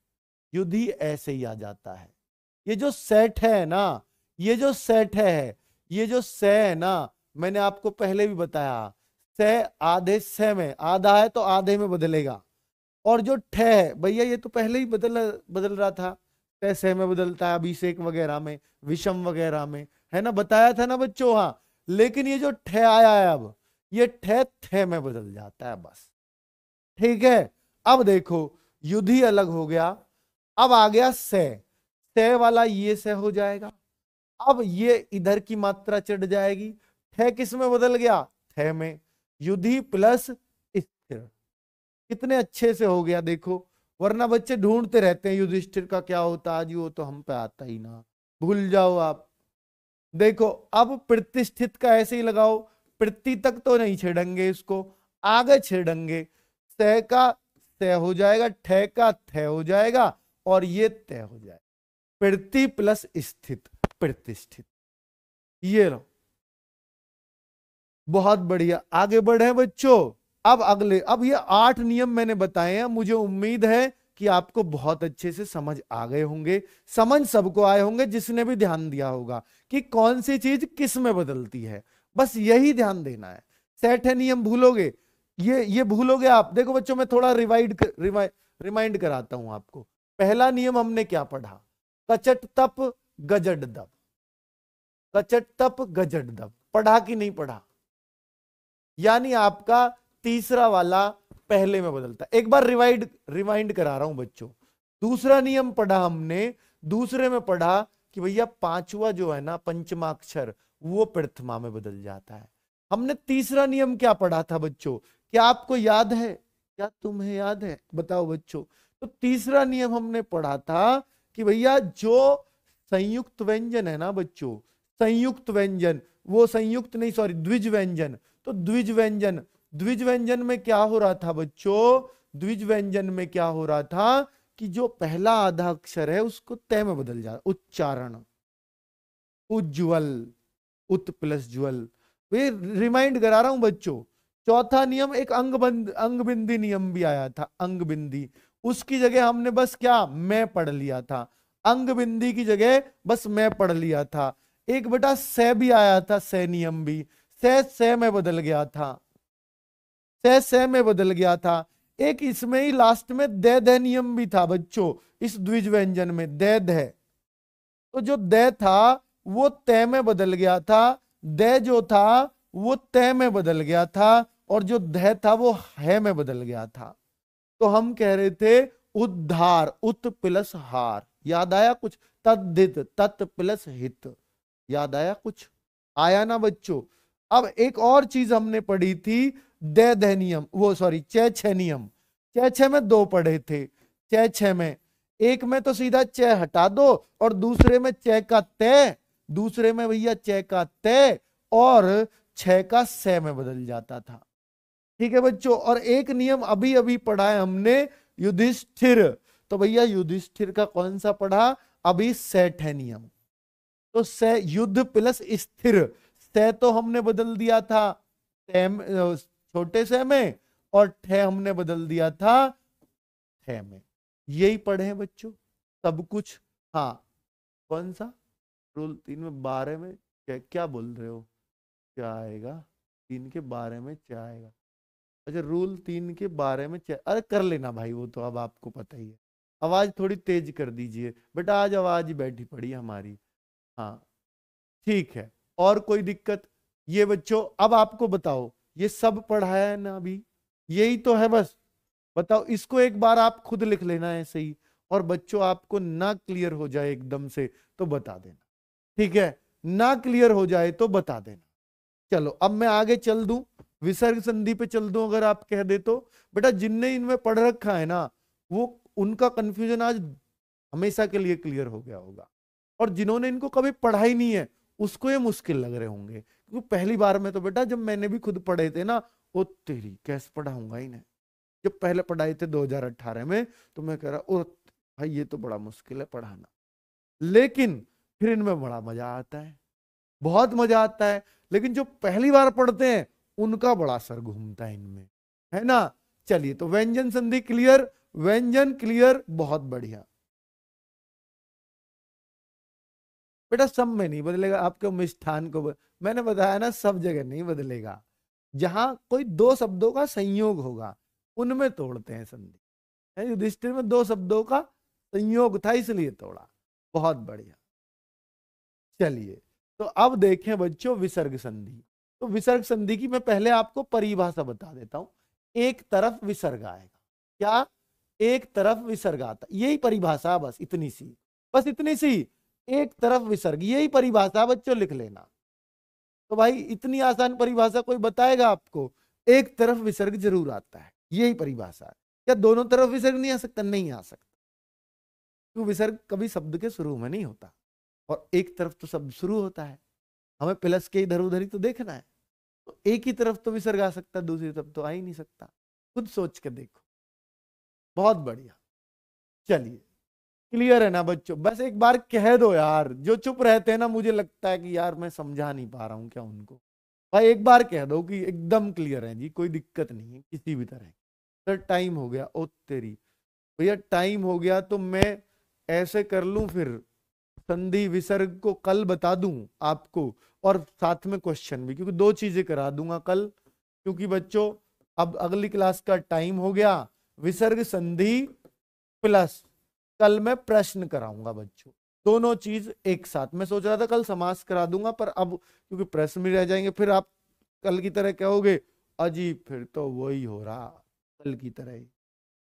युधि ऐसे ही आ जाता है। ये जो सेट है ना, ये जो सेट है, ये जो से है ना, मैंने आपको पहले भी बताया, से आधे से में, आधा है तो आधे में बदलेगा, और जो ठे है भैया ये तो पहले ही बदल रहा था, तैसे में बदलता है, अभिषेक वगैरह में, विषम वगैरह में, है ना, बताया था ना बच्चों, हाँ। लेकिन ये जो ठे आया है, अब ये ठे थे में बदल जाता है बस, ठीक है। अब देखो, युधि अलग हो गया, अब आ गया से वाला ये से हो जाएगा, अब ये इधर की मात्रा चढ़ जाएगी, थे किस में बदल गया, थे में, युधि प्लस स्थिर, कितने अच्छे से हो गया देखो। वरना बच्चे ढूंढते रहते हैं युधिष्ठिर का क्या होता, आज वो तो हम पे आता ही ना, भूल जाओ आप। देखो, अब प्रतिष्ठित का ऐसे ही लगाओ, प्रति तक तो नहीं छेड़ेंगे इसको, आगे छेड़ेंगे, सह का तय हो जाएगा, ठे का थे हो जाएगा और ये तय हो जाएगा। प्रति प्लस स्थित, प्रतिष्ठित। ये लो, बहुत बढ़िया। आगे बढ़े बच्चों। अब अगले, अब ये 8 नियम मैंने बताए हैं, मुझे उम्मीद है कि आपको बहुत अच्छे से समझ आ गए होंगे। समझ सबको आए होंगे जिसने भी ध्यान दिया होगा कि कौन सी चीज किस में बदलती है, बस यही ध्यान देना है। सेठ है नियम भूलोगे, ये भूलोगे आप। देखो बच्चों, मैं थोड़ा रिमाइंड कराता हूं आपको। पहला नियम हमने क्या पढ़ा? कचट तप गजट दप। कचट तप गजट दप पढ़ा कि नहीं पढ़ा? यानी आपका तीसरा वाला पहले में बदलता। एक बार रिवाइंड करा रहा हूं बच्चों। दूसरा नियम पढ़ा हमने, दूसरे में पढ़ा कि भैया पांचवा जो है ना पंचमाक्षर, वो प्रथमा में बदल जाता है। हमने तीसरा नियम क्या पढ़ा था बच्चों? क्या आपको याद है? क्या तुम्हें याद है? बताओ बच्चों। तो तीसरा नियम हमने पढ़ा था कि भैया जो संयुक्त व्यंजन है ना बच्चों, संयुक्त व्यंजन, वो संयुक्त नहीं, सॉरी, द्विज व्यंजन। तो द्विज व्यंजन, द्विज व्यंजन में क्या हो रहा था बच्चों? द्विज व्यंजन में क्या हो रहा था कि जो पहला आधा अक्षर है उसको तय में बदल जा, उच्चारण। उज्ज्वल, उत प्लस ज्वल। वे रिमाइंड करा रहा हूं बच्चों। चौथा नियम एक अंग बिंदी नियम भी आया था, अंग बिंदी। उसकी जगह हमने बस क्या, मैं पढ़ लिया था। अंग बिंदी की जगह बस मैं पढ़ लिया था। एक बेटा से भी आया था, से नियम भी। से में बदल गया था, से में बदल गया था। एक इसमें ही लास्ट में दे नियम भी था बच्चों, इस द्विज व्यंजन में दे। तो जो दे था वो तय में बदल गया था, दे जो था वो तय में बदल गया था, और जो ध था वो है में बदल गया था। तो हम कह रहे थे उद्धार, उत प्लस हार। याद आया कुछ? तद्धित, तत् प्लस हित। याद आया कुछ? आया ना बच्चों? अब एक और चीज हमने पढ़ी थी, दे नियम, वो सॉरी छह नियम। छह में 2 पढ़े थे। छह में एक में तो सीधा च हटा दो, और दूसरे में च का तय, दूसरे में भैया च का तय और 6 का से में बदल जाता था। ठीक है बच्चों। और एक नियम अभी अभी पढ़ा है हमने, युधिष्ठिर। तो भैया युधिष्ठिर का कौन सा पढ़ा? अभी सेठ है नियम। तो से युद्ध प्लस स्थिर, से तो हमने बदल दिया था छोटे से में, और ठे हमने बदल दिया था ठे में। यही पढ़े हैं बच्चों सब कुछ। हाँ, कौन सा रूल 3 में 12 में क्या बोल रहे हो? क्या आएगा 3 के 12 में? क्या आएगा? अच्छा, रूल 3 के 12 में अरे कर लेना भाई, वो तो अब आपको पता ही है। आवाज थोड़ी तेज कर दीजिए बेटा, आज आवाज ही बैठी पड़ी है हमारी। हाँ ठीक है। और कोई दिक्कत? ये बच्चों अब आपको बताओ, ये सब पढ़ाया है ना अभी? यही तो है बस। बताओ, इसको एक बार आप खुद लिख लेना है सही। और बच्चों आपको ना क्लियर हो जाए एकदम से तो बता देना, ठीक है? ना क्लियर हो जाए तो बता देना। चलो अब मैं आगे चल दूं, विसर्ग संधि पे चल दूं अगर आप कह दे तो। बेटा जिनने इनमें पढ़ रखा है ना, वो उनका कंफ्यूजन आज हमेशा के लिए क्लियर हो गया होगा। और जिन्होंने इनको कभी पढ़ा ही नहीं है उसको ये मुश्किल लग रहे होंगे, क्योंकि पहली बार में तो बेटा जब मैंने भी खुद पढ़े थे ना, वो तेरी कैसे पढ़ाऊंगा इन्हें। जब पहले पढ़ाए थे 2018 में, तो मैं कह रहा ओ भाई ये तो बड़ा मुश्किल है पढ़ाना। लेकिन फिर इनमें बड़ा मजा आता है, बहुत मजा आता है। लेकिन जो पहली बार पढ़ते हैं उनका बड़ा सर घूमता है इनमें, है ना? चलिए, तो व्यंजन संधि क्लियर, व्यंजन क्लियर, बहुत बढ़िया। बेटा सब में नहीं बदलेगा, आपके मिष्ठान को मैंने बताया ना, सब जगह नहीं बदलेगा। जहां कोई 2 शब्दों का संयोग होगा उनमें तोड़ते हैं संधि। युधिष्ठिर में 2 शब्दों का संयोग था इसलिए तोड़ा। बहुत बढ़िया। चलिए, तो अब देखें बच्चों विसर्ग संधि। तो विसर्ग संधि की मैं पहले आपको परिभाषा बता देता हूं। एक तरफ विसर्ग आएगा। क्या? एक तरफ विसर्ग आता, यही परिभाषा, बस इतनी सी, बस इतनी सी। एक तरफ विसर्ग, यही परिभाषा बच्चों लिख लेना। तो भाई इतनी आसान परिभाषा कोई बताएगा आपको? एक तरफ विसर्ग जरूर आता है, यही परिभाषा है। क्या दोनों तरफ विसर्ग नहीं आ सकता? नहीं आ सकता, क्योंकि विसर्ग कभी शब्द के शुरू में नहीं होता, और एक तरफ तो शब्द शुरू होता है। हमें प्लस के इधर उधर ही तो देखना है। तो एक ही तरफ तो विसर्ग आ सकता है, दूसरी तरफ तो आ ही नहीं सकता। खुद सोच के देखो। बहुत बढ़िया। चलिए, क्लियर है ना बच्चों? बस एक बार कह दो यार, जो चुप रहते हैं ना, मुझे लगता है कि यार मैं समझा नहीं पा रहा हूं क्या उनको। भाई एक बार कह दो कि एकदम क्लियर है जी, कोई दिक्कत नहीं है किसी भी तरह। सर टाइम हो गया, ओ तेरी भैया टाइम हो गया, तो मैं ऐसे कर लूं फिर, संधि विसर्ग को कल बता दूं आपको, और साथ में क्वेश्चन भी, क्योंकि दो चीजें करा दूंगा कल। क्योंकि बच्चों अब अगली क्लास का टाइम हो गया, विसर्ग संधि प्लस कल मैं प्रश्न कराऊंगा बच्चों, दोनों चीज एक साथ। मैं सोच रहा था कल समास करा दूंगा, पर अब क्योंकि प्रश्न भी रह जाएंगे, फिर आप कल की तरह कहोगे अजीब, फिर तो वही हो रहा कल की तरह ही।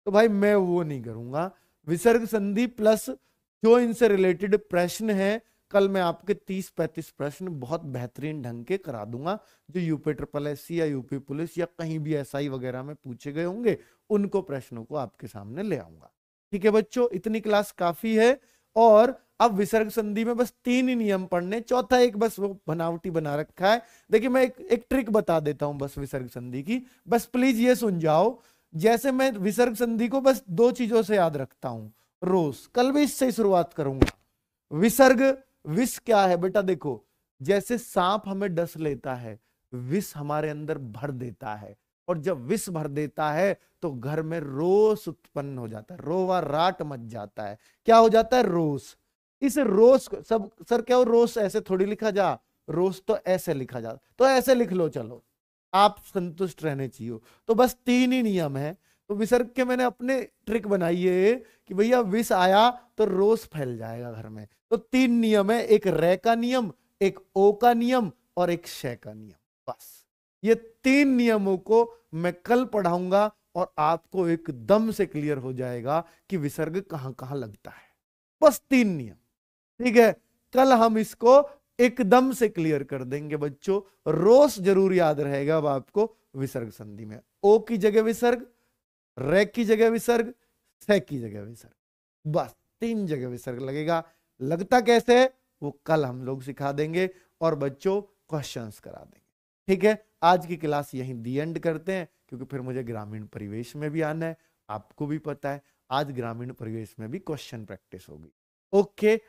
तो भाई मैं वो नहीं करूंगा। विसर्ग संधि प्लस जो इनसे रिलेटेड प्रश्न है, कल मैं आपके 30-35 प्रश्न बहुत बेहतरीन ढंग के करा दूंगा, जो यूपी ट्रिपल एससी या यूपी पुलिस या कहीं भी एसआई वगैरह में पूछे गए होंगे, उनको प्रश्नों को आपके सामने ले आऊंगा। ठीक है बच्चों, इतनी क्लास काफी है। और अब विसर्ग संधि में बस 3 ही नियम पढ़ने, चौथा एक बस वो बनावटी बना रखा है। देखिए मैं एक ट्रिक बता देता हूं बस विसर्ग संधि की, बस प्लीज ये सुन जाओ। जैसे मैं विसर्ग संधि को बस 2 चीजों से याद रखता हूं रोज, कल भी इससे ही शुरुआत करूंगा। विसर्ग, विष क्या है बेटा? देखो, जैसे सांप हमें डस लेता है, विष हमारे अंदर भर देता है, और जब विष भर देता है तो घर में रोष उत्पन्न हो जाता है, रोवा राट मच जाता है। क्या हो जाता है? रोष। इस रोष को सब सर क्या हो, रोष ऐसे थोड़ी लिखा जा, रोष तो ऐसे लिखा जा, तो ऐसे लिख लो, चलो आप संतुष्ट रहने चाहिए। तो बस 3 ही नियम है। तो विसर्ग के मैंने अपने ट्रिक बनाई है कि भैया विष आया तो रोष फैल जाएगा घर में। तो 3 नियम है, एक रे का नियम, एक ओ का नियम, और एक शय का नियम। बस ये 3 नियमों को मैं कल पढ़ाऊंगा, और आपको एकदम से क्लियर हो जाएगा कि विसर्ग कहां कहां लगता है। बस 3 नियम, ठीक है? कल हम इसको एकदम से क्लियर कर देंगे बच्चों। रोज जरूर याद रहेगा अब आपको, विसर्ग संधि में ओ की जगह विसर्ग, रे की जगह विसर्ग, से की जगह विसर्ग, बस 3 जगह विसर्ग लगेगा। लगता कैसे है वो कल हम लोग सिखा देंगे, और बच्चों क्वेश्चंस करा देंगे। ठीक है, आज की क्लास यहीं दी एंड करते हैं, क्योंकि फिर मुझे ग्रामीण परिवेश में भी आना है, आपको भी पता है आज ग्रामीण परिवेश में भी क्वेश्चन प्रैक्टिस होगी। ओके।